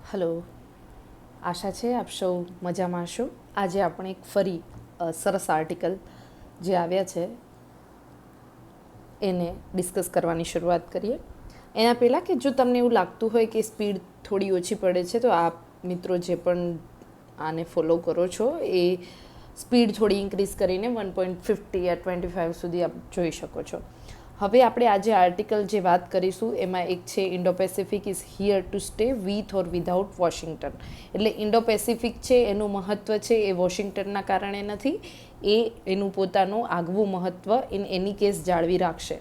Hello, આશા છે આપ સૌ મજામાં હશો. આજે આપણે એક ફરી સરસ આર્ટિકલ જે આવ્યા છે એને ડિસ્કસ કરવાની શરૂઆત કરીએ. એના પહેલાં કે જો તમને એવું લાગતું હોય કે સ્પીડ થોડી ઓછી પડે છે તો આપ મિત્રો જે પણ આને ફોલો કરો છો એ સ્પીડ થોડી ઇન્ક્રીઝ કરીને 1.50 યા 25 સુધી આપ જોઈ શકો છો. હવે આપણે આજે આર્ટિકલ જે વાત કરીશું એમાં એક છે Indo Pacific is here to stay with or without Washington. એટલે ઇન્ડો પેસિફિક છે એનું મહત્ત્વ છે એ વોશિંગ્ટનના કારણે નથી, એ એનું પોતાનું આગવું મહત્ત્વ ઇન એની કેસ જાળવી રાખશે.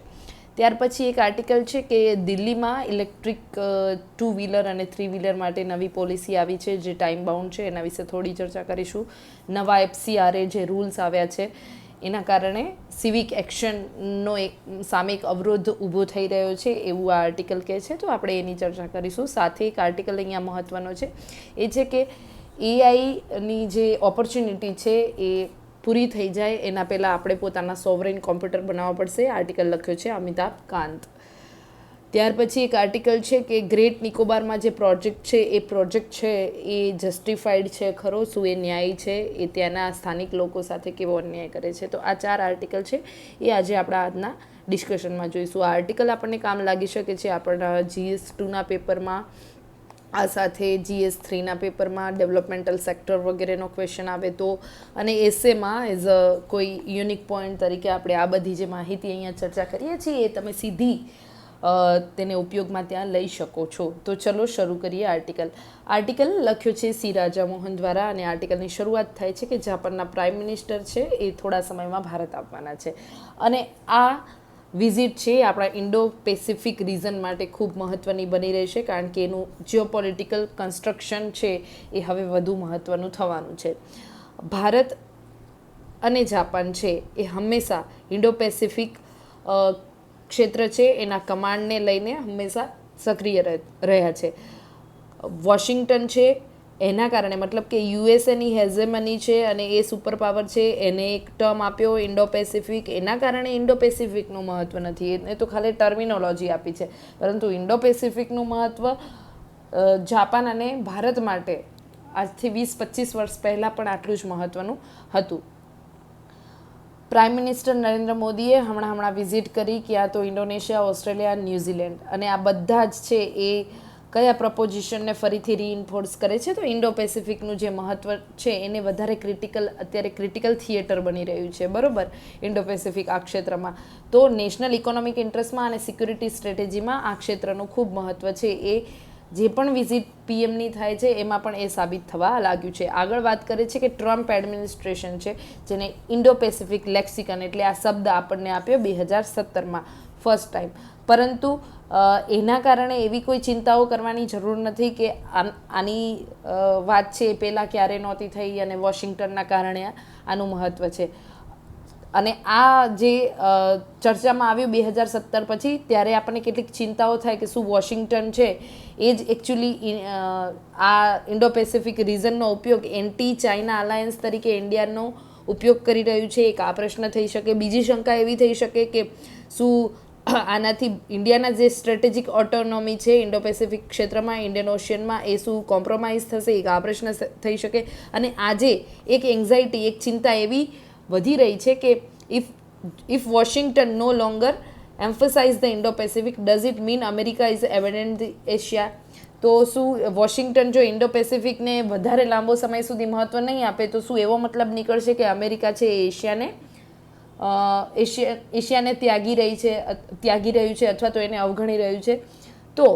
ત્યાર પછી એક આર્ટિકલ છે કે દિલ્હીમાં ઇલેક્ટ્રિક 2 વ્હીલર અને 3 વ્હીલર માટે નવી પોલિસી આવી છે જે ટાઈમ બાઉન્ડ છે, એના વિશે થોડી ચર્ચા કરીશું. નવા FCRA જે રૂલ્સ આવ્યા છે એના કારણે સિવિક એક્શનનો સામે એક અવરોધ ઊભો થઈ રહ્યો છે એવું આ આર્ટિકલ કહે છે, તો આપણે એની ચર્ચા કરીશું. સાથે એક આર્ટિકલ અહીંયા મહત્ત્વનો છે એ છે કે એઆઈની જે ઓપોર્ચ્યુનિટી છે એ પૂરી થઈ જાય એના પહેલાં આપણે પોતાના સોવરેન કોમ્પ્યુટર બનાવવા પડશે. આર્ટિકલ લખ્યો છે અમિતાભ કાંત. ત્યાર પછી એક આર્ટિકલ છે કે ગ્રેટ નિકોબારમાં જે પ્રોજેક્ટ છે એ પ્રોજેક્ટ છે એ જસ્ટિફાઈડ છે ખરો, શું એ ન્યાયી છે, એ ત્યાંના સ્થાનિક લોકો સાથે કેવો અન્યાય કરે છે. તો આ 4 આર્ટિકલ છે એ આજે આપણા આજના ડિસ્કશનમાં જોઈશું. આ આર્ટિકલ આપણને કામ લાગી શકે છે આપણા GS2ના પેપરમાં, આ સાથે GS3ના પેપરમાં ડેવલપમેન્ટલ સેક્ટર વગેરેનો ક્વેશ્ચન આવે તો, અને એસેમાં એઝ અ કોઈ યુનિક પોઈન્ટ તરીકે આપણે આ બધી જે માહિતી અહીંયા ચર્ચા કરીએ છીએ એ તમે સીધી તેને ઉપયોગમાં ત્યાં લઈ શકો છો. તો ચલો શરૂ કરીએ આર્ટિકલ. આર્ટિકલ લખ્યો છે સી રાજા મોહન દ્વારા અને આર્ટિકલની શરૂઆત થાય છે કે જાપાનના પ્રાઇમ મિનિસ્ટર છે એ થોડા સમયમાં ભારત આવવાના છે અને આ વિઝિટ છે આપણા ઇન્ડો પેસિફિક રિજન માટે ખૂબ મહત્ત્વની બની રહેશે કારણ કે એનું જીઓપોલિટિકલ કન્સ્ટ્રક્શન છે એ હવે વધુ મહત્ત્વનું થવાનું છે. ભારત અને જાપાન છે એ હંમેશા ઇન્ડો પેસિફિક ક્ષેત્ર છે એના કમાન્ડને લઈને હંમેશા સક્રિય રહ્યા છે. વોશિંગ્ટન છે એના કારણે, મતલબ કે યુએસએની હેઝેમની છે અને એ સુપર પાવર છે એને એક ટર્મ આપ્યો ઇન્ડો પેસિફિક, એના કારણે ઇન્ડો પેસિફિકનું મહત્ત્વ નથી, એને તો ખાલી ટર્મિનોલોજી આપી છે, પરંતુ ઇન્ડો પેસિફિકનું મહત્ત્વ જાપાન અને ભારત માટે આજથી 20-25 વર્ષ પહેલાં પણ આટલું જ મહત્ત્વનું હતું. પ્રાઇમ મિનિસ્ટર નરેન્દ્ર મોદીએ હમણાં વિઝિટ કરી ક્યાં તો ઇન્ડોનેશિયા, ઓસ્ટ્રેલિયા, ન્યૂઝીલેન્ડ, અને આ બધા જ છે એ કયા પ્રપોઝિશનને ફરીથી રીઇન્ફોર્સ કરે છે તો ઇન્ડો પેસિફિકનું જે મહત્ત્વ છે એને વધારે અત્યારે ક્રિટિકલ થિયેટર બની રહ્યું છે, બરાબર, ઇન્ડો પેસિફિક આ ક્ષેત્રમાં. તો નેશનલ ઇકોનોમિક ઇન્ટરેસ્ટમાં અને સિક્યુરિટી સ્ટ્રેટેજીમાં આ ક્ષેત્રનું ખૂબ મહત્ત્વ છે. એ જે પણ વિઝિટ પીએમની થાય છે એમાં પણ એ સાબિત થવા લાગ્યું છે. આગળ વાત કરે છે કે ટ્રમ્પ એડમિનિસ્ટ્રેશન છે જેને ઇન્ડો પેસિફિક લેક્સિકન એટલે આ શબ્દ આપણને આપ્યો 2017માં ફર્સ્ટ ટાઈમ, પરંતુ એના કારણે એવી કોઈ ચિંતાઓ કરવાની જરૂર નથી કે આની વાત છે એ પહેલાં ક્યારે નહોતી થઈ અને વોશિંગ્ટનના કારણે આનું મહત્ત્વ છે. અને આ જે ચર્ચામાં આવ્યું 2017 પછી ત્યારે આપણને કેટલીક ચિંતાઓ થાય કે શું વોશિંગ્ટન છે એ જ એકચ્યુઅલી આ ઇન્ડો પેસિફિક રિજનનો ઉપયોગ એન્ટી ચાઇના અલાયન્સ તરીકે ઇન્ડિયાનો ઉપયોગ કરી રહ્યું છે, એક આ પ્રશ્ન થઈ શકે. બીજી શંકા એવી થઈ શકે કે શું આનાથી ઇન્ડિયાના જે સ્ટ્રેટેજિક ઓટોનોમી છે ઇન્ડો પેસિફિક ક્ષેત્રમાં, ઇન્ડિયન ઓશિયનમાં, એ શું કોમ્પ્રોમાઇઝ થશે, એક આ પ્રશ્ન થઈ શકે. અને આજે એક એન્ઝાઇટી, એક ચિંતા એવી વધી રહી છે કે if Washington no longer emphasize the Indo Pacific does it mean America is abandon the Asia. તો શું વોશિંગ્ટન જો ઇન્ડો પેસિફિકને વધારે લાંબો સમય સુધી મહત્ત્વ નહીં આપે તો શું એવો મતલબ નીકળશે કે અમેરિકા છે એ એશિયાને ત્યાગી રહ્યું છે અથવા તો એને અવગણી રહ્યું છે. તો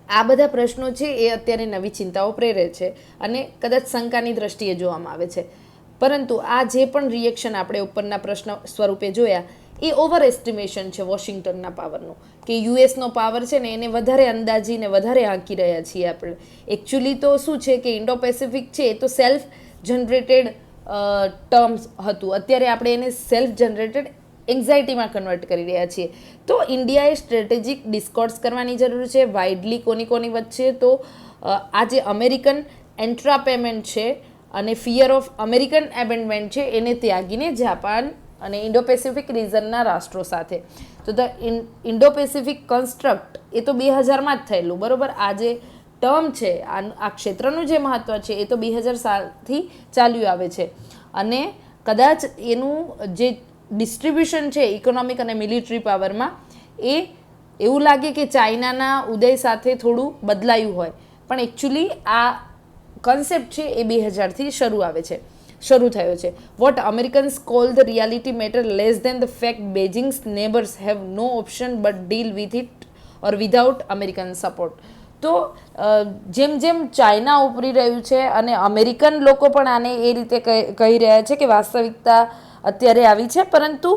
આ બધા પ્રશ્નો છે એ અત્યારે નવી ચિંતાઓ પ્રેરે છે અને કદાચ શંકાની દ્રષ્ટિએ જોવામાં આવે છે. પરંતુ આ જે પણ રિએક્શન આપણે ઉપરના પ્રશ્ન સ્વરૂપે જોયા એ ઓવર એસ્ટિમેશન છે વોશિંગ્ટનના પાવરનું, કે યુએસનો પાવર છે ને એને વધારે અંદાજીને વધારે આંકી રહ્યા છીએ આપણે. એકચ્યુઅલી તો શું છે કે ઇન્ડો પેસિફિક છે એ તો સેલ્ફ જનરેટેડ ટર્મ્સ હતું, અત્યારે આપણે એને સેલ્ફ જનરેટેડ એન્ઝાઇટીમાં કન્વર્ટ કરી રહ્યા છીએ. તો ઇન્ડિયાએ સ્ટ્રેટેજિક ડિસ્કોર્સ કરવાની જરૂર છે વાઇડલી કોની વચ્ચે. તો આ જે અમેરિકન એન્ટ્રાપેમેન્ટ છે અને ફિયર ઓફ અમેરિકન એબેન્ડમેન્ટ છે એને ત્યાગીને જાપાન અને ઇન્ડો પેસિફિક રિજનના રાષ્ટ્રો સાથે. તો ધ ઇન્ડો પેસિફિક કન્સ્ટ્રક્ટ એ તો 2000માં જ થયેલું, બરાબર. આજે ટર્મ છે, આ ક્ષેત્રનું જે મહત્ત્વ છે એ તો 2000 સાલથી ચાલ્યું આવે છે. અને કદાચ એનું જે ડિસ્ટ્રીબ્યુશન છે ઇકોનોમિક અને મિલિટરી પાવરમાં એ એવું લાગે કે ચાઇનાના ઉદય સાથે થોડું બદલાયું હોય, પણ એકચ્યુઅલી આ કન્સેપ્ટ છે એ 2000થી શરૂ થયો છે. What Americans call the reality matter less than the fact Beijing's neighbours have no option but deal with it or without American support. તો જેમ જેમ ચાઇના ઉપરી રહ્યું છે અને અમેરિકન લોકો પણ આને એ રીતે કહી રહ્યા છે કે વાસ્તવિકતા અત્યારે આવી છે, પરંતુ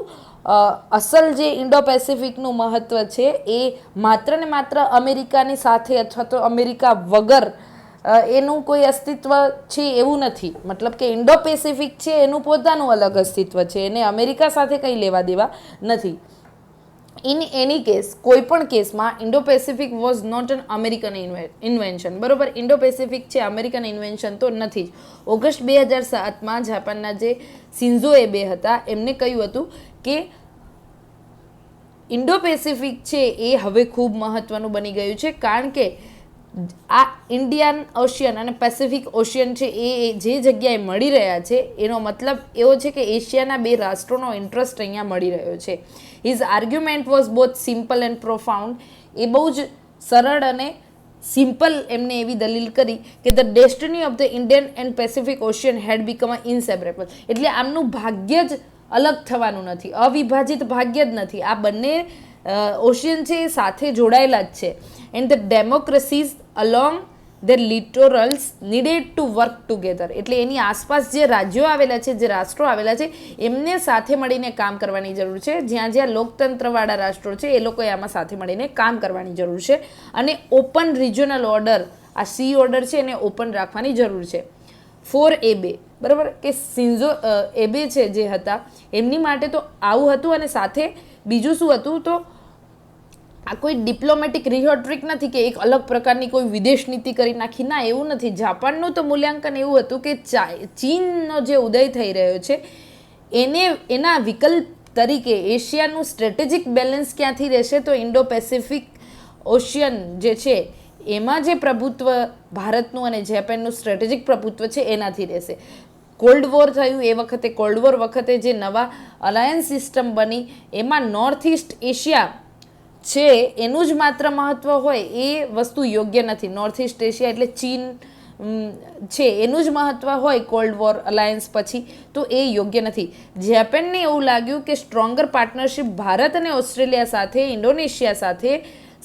અસલ જે ઇન્ડો પેસિફિકનું મહત્ત્વ છે એ માત્ર ને માત્ર અમેરિકાની સાથે અથવા તો અમેરિકા વગર એનું કોઈ અસ્તિત્વ છે એવું નથી. મતલબ કે ઇન્ડો પેસિફિક છે એનું પોતાનું અલગ અસ્તિત્વ છે, એને અમેરિકા સાથે કંઈ લેવા દેવા નથી. ઇન એની કેસ, કોઈ પણ કેસમાં Indo Pacific was not an American invention. બરોબર, ઇન્ડો પેસિફિક છે અમેરિકન ઇન્વેન્શન તો નથી જ. ઓગસ્ટ 2007માં જાપાનના જે શિન્ઝો એબે હતા એમને કહ્યું હતું કે ઇન્ડો પેસિફિક છે એ હવે ખૂબ મહત્ત્વનું બની ગયું છે, કારણ કે આ ઇન્ડિયન ઓશિયન અને પેસિફિક ઓશિયન છે એ જે જગ્યાએ મળી રહ્યા છે એનો મતલબ એવો છે કે એશિયાના બે રાષ્ટ્રોનો ઇન્ટરેસ્ટ અહીંયા મળી રહ્યો છે. His argument was both simple and profound. એ બહુ જ સરળ અને સિમ્પલ એમને એવી દલીલ કરી કે the destiny of the Indian and Pacific ocean had become inseparable. એટલે આમનું ભાગ્ય જ અલગ થવાનું નથી, અવિભાજિત ભાગ્ય જ નથી. આ બંને ઓશિયન છે એ સાથે જોડાયેલા જ છે. And the democracies along their littorals needed to work together. એટલે એની આસપાસ જે રાજ્યો આવેલા છે, જે રાષ્ટ્રો આવેલા છે, એમને સાથે મળીને કામ કરવાની જરૂર છે. જ્યાં જ્યાં લોકતંત્રવાળા રાષ્ટ્રો છે એ લોકોએ આમાં સાથે મળીને કામ કરવાની જરૂર છે. અને ઓપન રિજનલ ઓર્ડર, આ સી ઓર્ડર છે એને ઓપન રાખવાની જરૂર છે. ફોર એબે, બરાબર, કે શિન્ઝો એબે છે જે હતા એમની માટે તો આવું હતું. અને સાથે બીજું શું હતું, તો આ કોઈ ડિપ્લોમેટિક રિહોટ્રિક નથી કે એક અલગ પ્રકારની કોઈ વિદેશ નીતિ કરી નાખી, ના એવું નથી. જાપાનનું તો મૂલ્યાંકન એવું હતું કે ચીનનો જે ઉદય થઈ રહ્યો છે એના વિકલ્પ તરીકે એશિયાનું સ્ટ્રેટેજિક બેલેન્સ ક્યાંથી રહેશે, તો ઇન્ડો પેસિફિક ઓશિયન જે છે એમાં જે પ્રભુત્વ ભારતનું અને જાપાનનું સ્ટ્રેટેજિક પ્રભુત્વ છે એનાથી રહેશે. કોલ્ડ વોર થયું એ વખતે, કોલ્ડ વોર વખતે જે નવા અલાયન્સ સિસ્ટમ બની એમાં નોર્થ ઇસ્ટ એશિયા છે એનું જ માત્ર મહત્ત્વ હોય એ વસ્તુ યોગ્ય નથી. નોર્થ ઇસ્ટ એશિયા એટલે ચીન છે એનું જ મહત્ત્વ હોય કોલ્ડ વોર અલાયન્સ પછી, તો એ યોગ્ય નથી. જાપાનને એવું લાગ્યું કે સ્ટ્રોંગર પાર્ટનરશિપ ભારત અને ઓસ્ટ્રેલિયા સાથે, ઇન્ડોનેશિયા સાથે,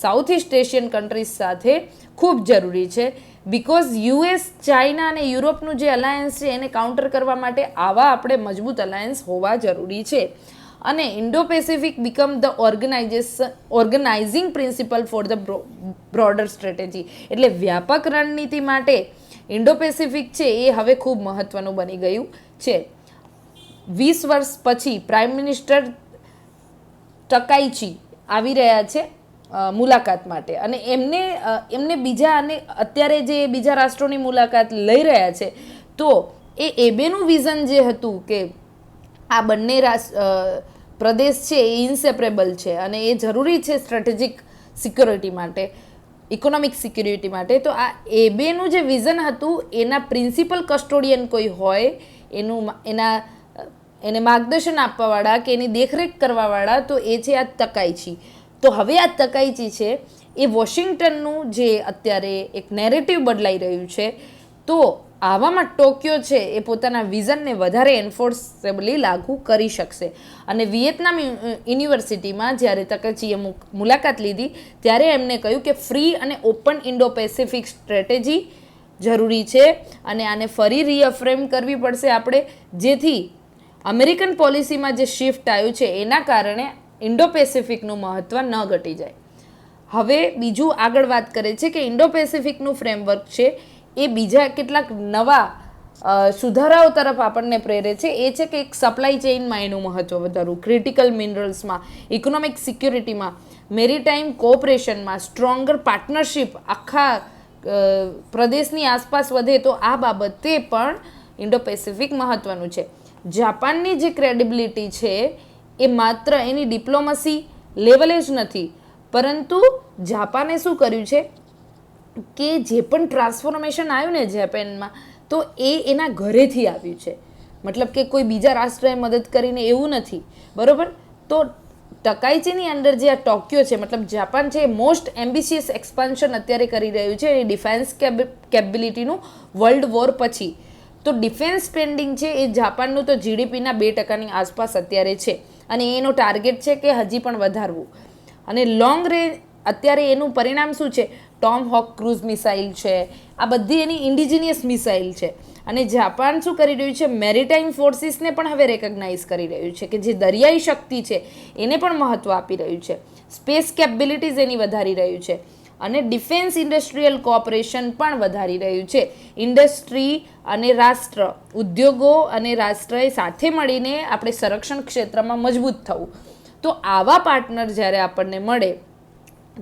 સાઉથ ઇસ્ટ એશિયન કન્ટ્રીઝ સાથે ખૂબ જરૂરી છે. બિકોઝ યુએસ, ચાઇના અને યુરોપનું જે અલાયન્સ છે એને કાઉન્ટર કરવા માટે આવા આપણે મજબૂત અલાયન્સ હોવા જરૂરી છે. અને Indo Pacific become the organising principal for the broader strategy. એટલે વ્યાપક રણનીતિ માટે ઇન્ડો પેસિફિક છે એ હવે ખૂબ મહત્ત્વનું બની ગયું છે. 20 વર્ષ પછી પ્રાઇમ મિનિસ્ટર ટકાઈચી આવી રહ્યા છે મુલાકાત માટે, અને એમને બીજા, અને અત્યારે જે બીજા રાષ્ટ્રોની મુલાકાત લઈ રહ્યા છે, તો એ એબેનું વિઝન જે હતું કે આ બંને પ્રદેશ છે એ ઇન્સેપરેબલ છે અને એ જરૂરી છે સ્ટ્રેટેજિક સિક્યોરિટી માટે, ઇકોનોમિક સિક્યોરિટી માટે, તો આ એબેનું જે વિઝન હતું એના પ્રિન્સિપલ કસ્ટોડિયન કોઈ હોય, એને માર્ગદર્શન આપવાવાળા કે એની દેખરેખ કરવાવાળા, તો એ છે આ તકાઈચી. તો હવે આ તકાઈચી છે એ વોશિંગ્ટનનું જે અત્યારે એક નેરેટિવ બદલાઈ રહ્યું છે, તો આવામાં ટોક્યો છે એ પોતાના વિઝનને વધારે એન્ફોર્સેબલી લાગુ કરી શકશે. અને વિયેતનામ યુનિવર્સિટીમાં જ્યારે તકાઈચીએ મુલાકાત લીધી ત્યારે એમને કહ્યું કે ફ્રી અને ઓપન ઇન્ડો પેસિફિક સ્ટ્રેટેજી જરૂરી છે અને આને ફરી રીઅફ્રેમ કરવી પડશે આપણે, જેથી અમેરિકન પોલિસીમાં જે શિફ્ટ આવ્યું છે એના કારણે ઇન્ડો પેસિફિકનું મહત્ત્વ ન ઘટી જાય. હવે બીજું આગળ વાત કરે છે કે ઇન્ડો પેસિફિકનું ફ્રેમવર્ક છે એ બીજા કેટલાક નવા સુધારાઓ તરફ આપણને પ્રેરે છે. એ છે કે એક સપ્લાય ચેઇનમાં એનું મહત્ત્વ વધારવું, ક્રિટિકલ મિનરલ્સમાં, ઇકોનોમિક સિક્યોરિટીમાં, મેરીટાઈમ કોઓપરેશનમાં, સ્ટ્રોંગર પાર્ટનરશિપ આખા પ્રદેશની આસપાસ વધે, તો આ બાબતે પણ ઇન્ડો પેસિફિક મહત્ત્વનું છે. જાપાનની જે ક્રેડિબિલિટી છે એ માત્ર એની ડિપ્લોમસી લેવલે જ નથી, પરંતુ જાપાને શું કર્યું છે, કે જે પણ ટ્રાન્સફોર્મેશન આવ્યું ને જાપાનમાં, તો એના ઘરેથી આવ્યું છે. મતલબ કે કોઈ બીજા રાષ્ટ્રએ મદદ કરીને એવું નથી, બરાબર. તો ટકાઈચીની અંદર જે આ ટોક્યો છે, મતલબ જાપાન છે, એ મોસ્ટ એમ્બિશિયસ એક્સપાન્શન અત્યારે કરી રહ્યું છે એ ડિફેન્સ કેપેબિલિટીનું વર્લ્ડ વોર પછી. તો ડિફેન્સ સ્પેન્ડિંગ છે એ જાપાનનું તો જીડીપીના 2% આસપાસ અત્યારે છે, અને એનો ટાર્ગેટ છે કે હજી પણ વધારવું. અને લોંગ રેન્જ અત્યારે એનું પરિણામ શું છે? ટોમ હોક ક્રૂઝ મિસાઇલ છે, આ બધી એની ઇન્ડિજિનિયસ મિસાઇલ છે. અને જાપાન શું કરી રહ્યું છે? મેરીટાઈમ ફોર્સિસને પણ હવે રેકગ્નાઇઝ કરી રહ્યું છે કે જે દરિયાઈ શક્તિ છે એને પણ મહત્ત્વ આપી રહ્યું છે. સ્પેસ કેપેબિલિટીઝ એની વધારી રહ્યું છે, અને ડિફેન્સ ઇન્ડસ્ટ્રીયલ કોઓપરેશન પણ વધારી રહ્યું છે. ઇન્ડસ્ટ્રી અને રાષ્ટ્ર, ઉદ્યોગો અને રાષ્ટ્રએ સાથે મળીને આપણે સંરક્ષણ ક્ષેત્રમાં મજબૂત થવું. તો આવા પાર્ટનર જ્યારે આપણને મળે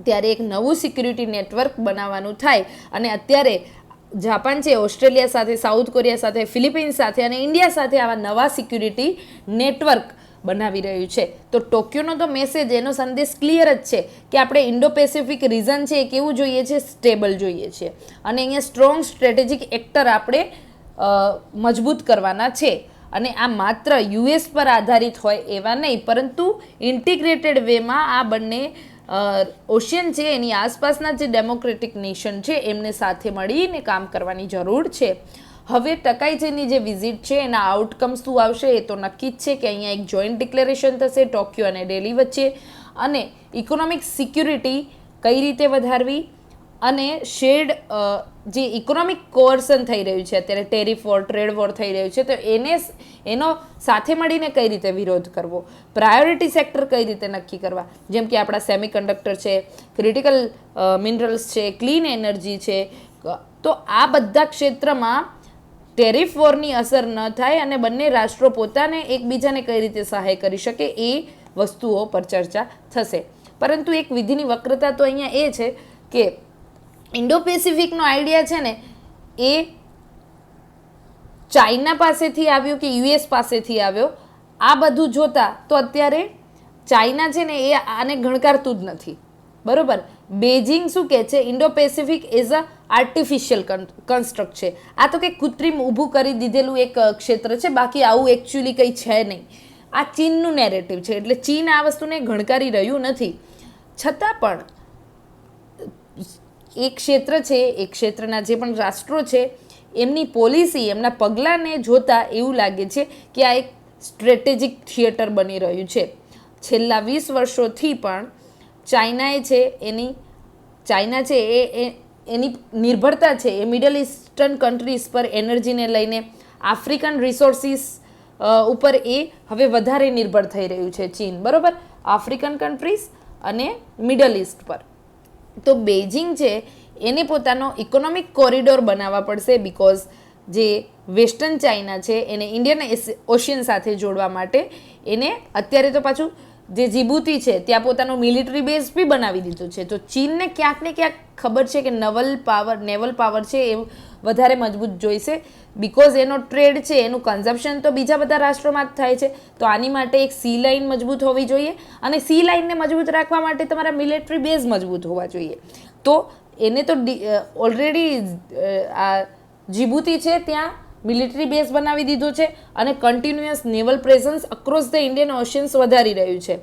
ત્યારે એક નવું સિક્યુરિટી નેટવર્ક બનાવવાનું થાય. અને અત્યારે જાપાન છે ઓસ્ટ્રેલિયા સાથે, સાઉથ કોરિયા સાથે, ફિલિપિન્સ સાથે અને ઇન્ડિયા સાથે આવા નવા સિક્યુરિટી નેટવર્ક બનાવી રહ્યું છે. તો ટોક્યોનો તો મેસેજ, એનો સંદેશ ક્લિયર જ છે કે આપણે ઇન્ડો પેસિફિક રીઝન છે એ કેવું જોઈએ છે? સ્ટેબલ જોઈએ છે. અને અહીંયા સ્ટ્રોંગ સ્ટ્રેટેજિક એક્ટર આપણે મજબૂત કરવાના છે. અને આ માત્ર યુએસ પર આધારિત હોય એવા નહીં, પરંતુ ઇન્ટિગ્રેટેડ વેમાં આ બંને ઓશિયન છે એની આસપાસના જે ડેમોક્રેટિક નેશન છે એમને સાથે મળીને કામ કરવાની જરૂર છે. હવે ટકાઈચીની જે વિઝિટ છે એના આઉટકમ શું આવશે એ તો નક્કી જ છે કે અહીંયા એક જોઈન્ટ ડિક્લેરેશન થશે ટોક્યો અને દિલ્હી વચ્ચે, અને ઇકોનોમિક સિક્યુરિટી કઈ રીતે વધારવી, અને શેર્ડ જે ઇકોનોમિક કોઅર્સન થઈ રહ્યું છે અત્યારે, ટેરિફ વોર, ટ્રેડ વોર થઈ રહ્યું છે, તો એનો સાથે મળીને કઈ રીતે વિરોધ કરવો, પ્રાયોરિટી સેક્ટર કઈ રીતે નક્કી કરવા, જેમ કે આપણા સેમિકન્ડક્ટર છે, ક્રિટિકલ મિનરલ્સ છે, ક્લીન એનર્જી છે. તો આ બધા ક્ષેત્રમાં ટેરિફ વોરની અસર ન થાય અને બંને રાષ્ટ્રો પોતાને એકબીજાને કઈ રીતે સહાય કરી શકે એ વસ્તુઓ પર ચર્ચા થશે. પરંતુ એક વિધિની વક્રતા તો અહીંયા એ છે કે ઇન્ડો પેસિફિકનો આઈડિયા છે ને એ ચાઇના પાસેથી આવ્યો કે યુએસ પાસેથી આવ્યો. આ બધું જોતા તો અત્યારે ચાઇના છે ને એ આને ગણકારતું જ નથી, બરોબર. બેઇજિંગ શું કહે છે? Indo Pacific is a artificial construct છે. આ તો કંઈક કૃત્રિમ ઊભું કરી દીધેલું એક ક્ષેત્ર છે, બાકી આવું એકચ્યુઅલી કંઈ છે નહીં. આ ચીનનું નેરેટિવ છે, એટલે ચીન આ વસ્તુને ગણકારી રહ્યું નથી. છતાં પણ એક ક્ષેત્ર છે, એક ક્ષેત્રના જે પણ રાષ્ટ્રો છે એમની પોલિસી, એમના પગલાંને જોતા એવું લાગે છે કે આ એક સ્ટ્રેટેજિક થિયેટર બની રહ્યું છે. છેલ્લા 20 વર્ષોથી પણ ચાઇના છે એની નિર્ભરતા છે એ મિડલ ઇસ્ટર્ન કન્ટ્રીઝ પર એનર્જીને લઈને, આફ્રિકન રિસોર્સિસ ઉપર એ હવે વધારે નિર્ભર થઈ રહ્યું છે ચીન, બરાબર, આફ્રિકન કન્ટ્રીઝ અને મિડલ ઇસ્ટ પર. તો બેઇજિંગ છે એને પોતાનો ઇકોનોમિક કોરિડોર બનાવવા પડશે, બિકોઝ જે વેસ્ટર્ન ચાઇના છે એને ઇન્ડિયન ઓશિયન સાથે જોડવા માટે એને અત્યારે તો પાછું જે જીબુતી છે ત્યાં પોતાનું મિલિટરી બેઝ બી બનાવી દીધું છે. તો ચીનને ક્યાંક ને ક્યાંક ખબર છે કે નેવલ પાવર છે એ વધારે મજબૂત જોઈશે, બિકોઝ એનો ટ્રેડ છે, એનું કન્ઝમ્પશન તો બીજા બધા રાષ્ટ્રોમાં જ થાય છે. તો આની માટે એક સી લાઇન મજબૂત હોવી જોઈએ, અને સી લાઇનને મજબૂત રાખવા માટે તમારા મિલિટરી બેઝ મજબૂત હોવા જોઈએ. તો એને તો ઓલરેડી આ જીબુતી છે ત્યાં મિલિટરી બેઝ બનાવી દીધો છે, અને continuous naval presence across the Indian oceans વધારી રહ્યું છે.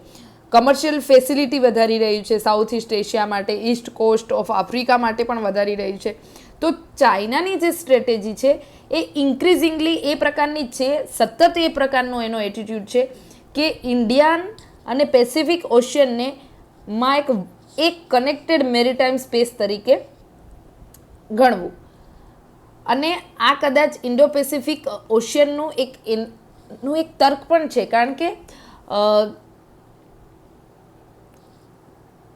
કમર્શિયલ ફેસિલિટી વધારી રહ્યું છે સાઉથ ઇસ્ટ એશિયા માટે, ઈસ્ટ કોસ્ટ ઓફ આફ્રિકા માટે પણ વધારી રહ્યું છે. તો ચાઇનાની જે સ્ટ્રેટેજી છે એ ઇન્ક્રીઝિંગલી એ પ્રકારની જ છે, સતત એ પ્રકારનો એનો એટીટ્યૂડ છે કે ઇન્ડિયન અને પેસિફિક ઓશિયનને માં એક કનેક્ટેડ મેરીટાઈમ સ્પેસ તરીકે ગણવું. અને આ કદાચ ઇન્ડો પેસિફિક ઓશિયનનું એક તર્ક પણ છે, કારણ કે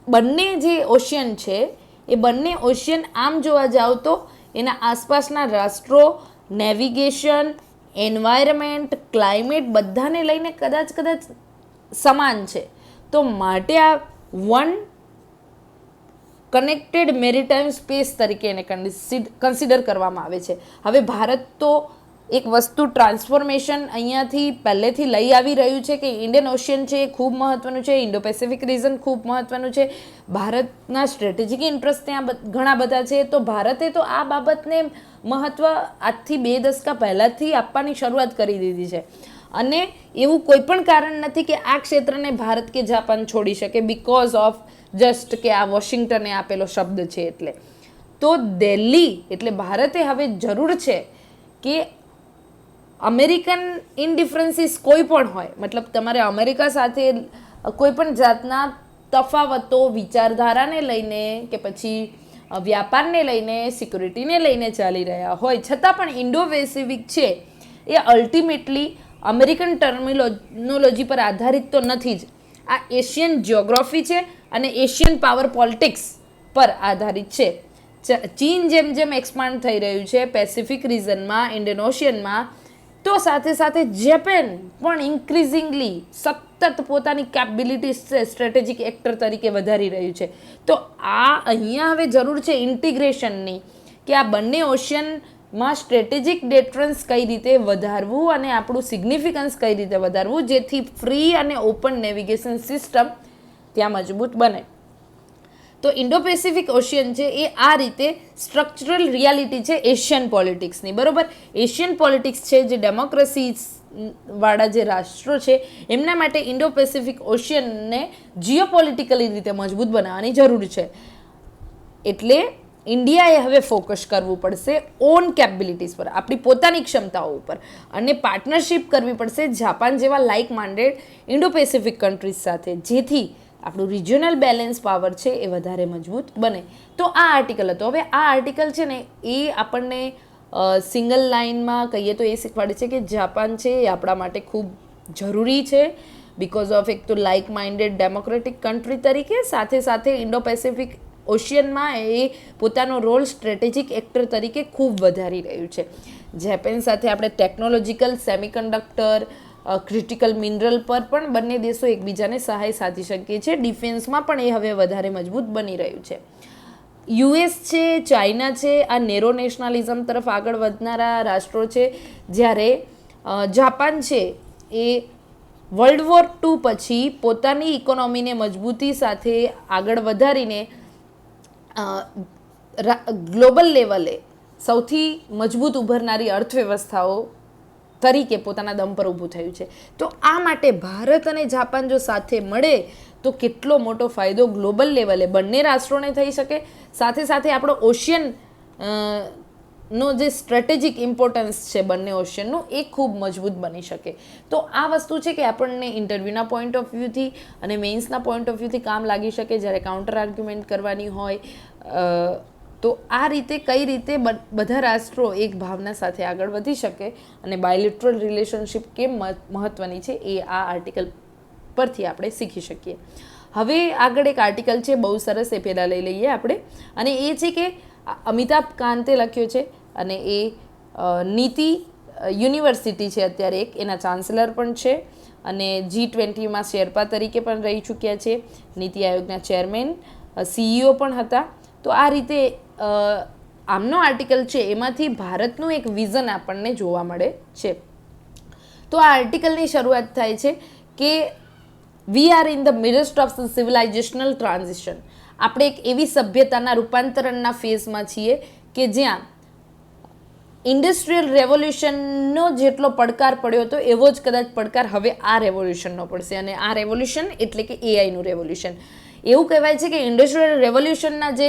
બંને જે ઓશિયન છે એ બંને ઓશિયન આમ જોવા જાવ તો એના આસપાસના રાષ્ટ્રો, નેવિગેશન, એન્વાયરમેન્ટ, ક્લાઇમેટ બધાને લઈને કદાચ સમાન છે. તો માટે આ વન કનેક્ટેડ મેરીટાઈમ સ્પેસ તરીકે એને કન્સિડર કરવામાં આવે છે. હવે ભારત તો એક વસ્તુ ટ્રાન્સફોર્મેશન અહીંયાથી પહેલેથી લઈ આવી રહ્યું છે કે ઇન્ડિયન ઓશિયન છે એ ખૂબ મહત્ત્વનું છે, ઇન્ડો પેસિફિક રિજન ખૂબ મહત્ત્વનું છે, ભારતના સ્ટ્રેટેજિક ઇન્ટરેસ્ટ ત્યાં ઘણા બધા છે. તો ભારતે તો આ બાબતને મહત્ત્વ આજથી 2 દશકા પહેલાંથી આપવાની શરૂઆત કરી દીધી છે. અને એવું કોઈ પણ કારણ નથી કે આ ક્ષેત્રને ભારત કે જાપાન છોડી શકે બિકોઝ ઓફ જસ્ટ કે આ વોશિંગ્ટને આપેલો શબ્દ છે એટલે. તો દિલ્હી એટલે ભારતે હવે જરૂર છે કે અમેરિકન ઇનડિફરન્સીસ કોઈ પણ હોય, મતલબ તમારે અમેરિકા સાથે કોઈ પણ જાતના તફાવતો વિચારધારાને લઈને કે પછી વ્યાપારને લઈને, સિક્યુરિટીને લઈને ચાલી રહ્યા હોય છતાં પણ ઇન્ડો પેસિફિક છે એ અલ્ટિમેટલી અમેરિકન ટર્મિનોલોજી પર આધારિત તો નથી જ. આ એશિયન જ્યોગ્રાફી છે અને એશિયન પાવર પોલિટિક્સ પર આધારિત છે. ચીન જેમ જેમ એક્સપાન્ડ થઈ રહ્યું છે પેસિફિક રિજનમાં, ઇન્ડિયન ઓશિયનમાં, તો સાથે સાથે જેપેન પણ ઇન્ક્રીઝિંગલી સતત પોતાની કેપેબિલિટીઝ સ્ટ્રેટેજિક એક્ટર તરીકે વધારી રહ્યું છે. તો આ અહીંયા હવે જરૂર છે ઇન્ટિગ્રેશનની, કે આ બંને ઓશિયનમાં સ્ટ્રેટેજિક ડિફરન્સ કઈ રીતે વધારવું અને આપણું સિગ્નિફિકન્સ કઈ રીતે વધારવું જેથી ફ્રી અને ઓપન નેવિગેશન સિસ્ટમ ત્યાં મજબૂત બને. તો ઇન્ડો પેસિફિક ઓશિયન છે એ આ રીતે સ્ટ્રક્ચરલ રિયાલિટી છે એશિયન પોલિટિક્સની, બરોબર. એશિયન પોલિટિક્સ છે જે ડેમોક્રેસી વાળા જે રાષ્ટ્રો છે એમના માટે ઇન્ડો પેસિફિક ઓશિયનને જીઓપોલિટિકલી રીતે મજબૂત બનાવવાની જરૂર છે. એટલે ઇન્ડિયાએ હવે ફોકસ કરવું પડશે ઓન કેપેબિલિટીઝ પર, આપણી પોતાની ક્ષમતાઓ ઉપર, અને પાર્ટનરશિપ કરવી પડશે જાપાન જેવા like minded Indo Pacific countries સાથે, જેથી આપણું રિજિયોનલ બેલેન્સ પાવર છે એ વધારે મજબૂત બને. તો આ આર્ટિકલ હતો. હવે આ આર્ટિકલ છે ને એ આપણને સિંગલ લાઇનમાં કહીએ તો એ શીખવાડે છે કે જાપાન છે એ આપણા માટે ખૂબ જરૂરી છે બિકોઝ ઓફ એક તો લાઇક માઇન્ડેડ ડેમોક્રેટિક કન્ટ્રી તરીકે, સાથે સાથે ઇન્ડો પેસિફિક ઓશિયનમાં એ પોતાનો રોલ સ્ટ્રેટેજિક એક્ટર તરીકે ખૂબ વધારી રહ્યું છે. જેપેન સાથે આપણે ટેકનોલોજીકલ, સેમિકન્ડક્ટર, ક્રિટિકલ મિનરલ પર પણ બંને દેશો એકબીજાને સહાય સાધી શકીએ છીએ. ડિફેન્સમાં પણ એ હવે વધારે મજબૂત બની રહ્યું છે. યુએસ છે, ચાઇના છે, આ નેરો નેશનલિઝમ તરફ આગળ વધનારા રાષ્ટ્રો છે, જ્યારે જાપાન છે એ વર્લ્ડ વોર II પછી પોતાની ઇકોનોમીને મજબૂતી સાથે આગળ વધારીને ગ્લોબલ લેવલે સૌથી મજબૂત ઉભરનારી અર્થવ્યવસ્થાઓ તરીકે પોતાના દમ પર ઊભું થયું છે. તો આ માટે ભારત અને જાપાન જો સાથે મળે તો કેટલો મોટો ફાયદો ગ્લોબલ લેવલે બંને રાષ્ટ્રોને થઈ શકે, સાથે સાથે આપણો ઓશિયન નો જે સ્ટ્રેટેજિક ઇમ્પોર્ટન્સ છે બંને ઓશિયનનું એ ખૂબ મજબૂત બની શકે. તો આ વસ્તુ છે કે આપણને ઇન્ટરવ્યૂના પોઈન્ટ ઓફ વ્યૂથી અને મેઇન્સના પોઈન્ટ ઓફ વ્યૂથી કામ લાગી શકે જ્યારે કાઉન્ટર આર્ગ્યુમેન્ટ કરવાની હોય. તો આ રીતે કઈ રીતે બધા રાષ્ટ્રો એક ભાવના સાથે આગળ વધી શકે અને બાયલેટરલ રિલેશનશિપ કેમ મહત્ત્વની છે એ આ આર્ટિકલ પરથી આપણે શીખી શકીએ. હવે આગળ એક આર્ટિકલ છે બહુ સરસ, એ પહેલાં લઈ લઈએ આપણે, અને એ છે કે અમિતાભ કાંતે લખ્યો છે અને એ નીતિ યુનિવર્સિટી છે અત્યારે એક, એના ચાન્સેલર પણ છે અને G20માં શેરપા તરીકે પણ રહી ચૂક્યા છે, નીતિ આયોગના ચેરમેન, CEO પણ હતા. તો આ રીતે આમનો આર્ટિકલ છે એમાંથી ભારતનું એક વિઝન આપણને જોવા મળે છે. તો આ આર્ટિકલની શરૂઆત થાય છે કે we are in the midst of the civilizational transition. આપણે એક એવી સભ્યતાના રૂપાંતરણના ફેઝમાં છીએ કે જ્યાં ઇન્ડસ્ટ્રીયલ રેવોલ્યુશનનો જેટલો પડકાર પડ્યો હતો એવો જ કદાચ પડકાર હવે આ રેવોલ્યુશનનો પડશે, અને આ રેવોલ્યુશન એટલે કે એઆઈનું રેવોલ્યુશન. એવું કહેવાય છે કે ઇન્ડસ્ટ્રીયલ રેવોલ્યુશનના જે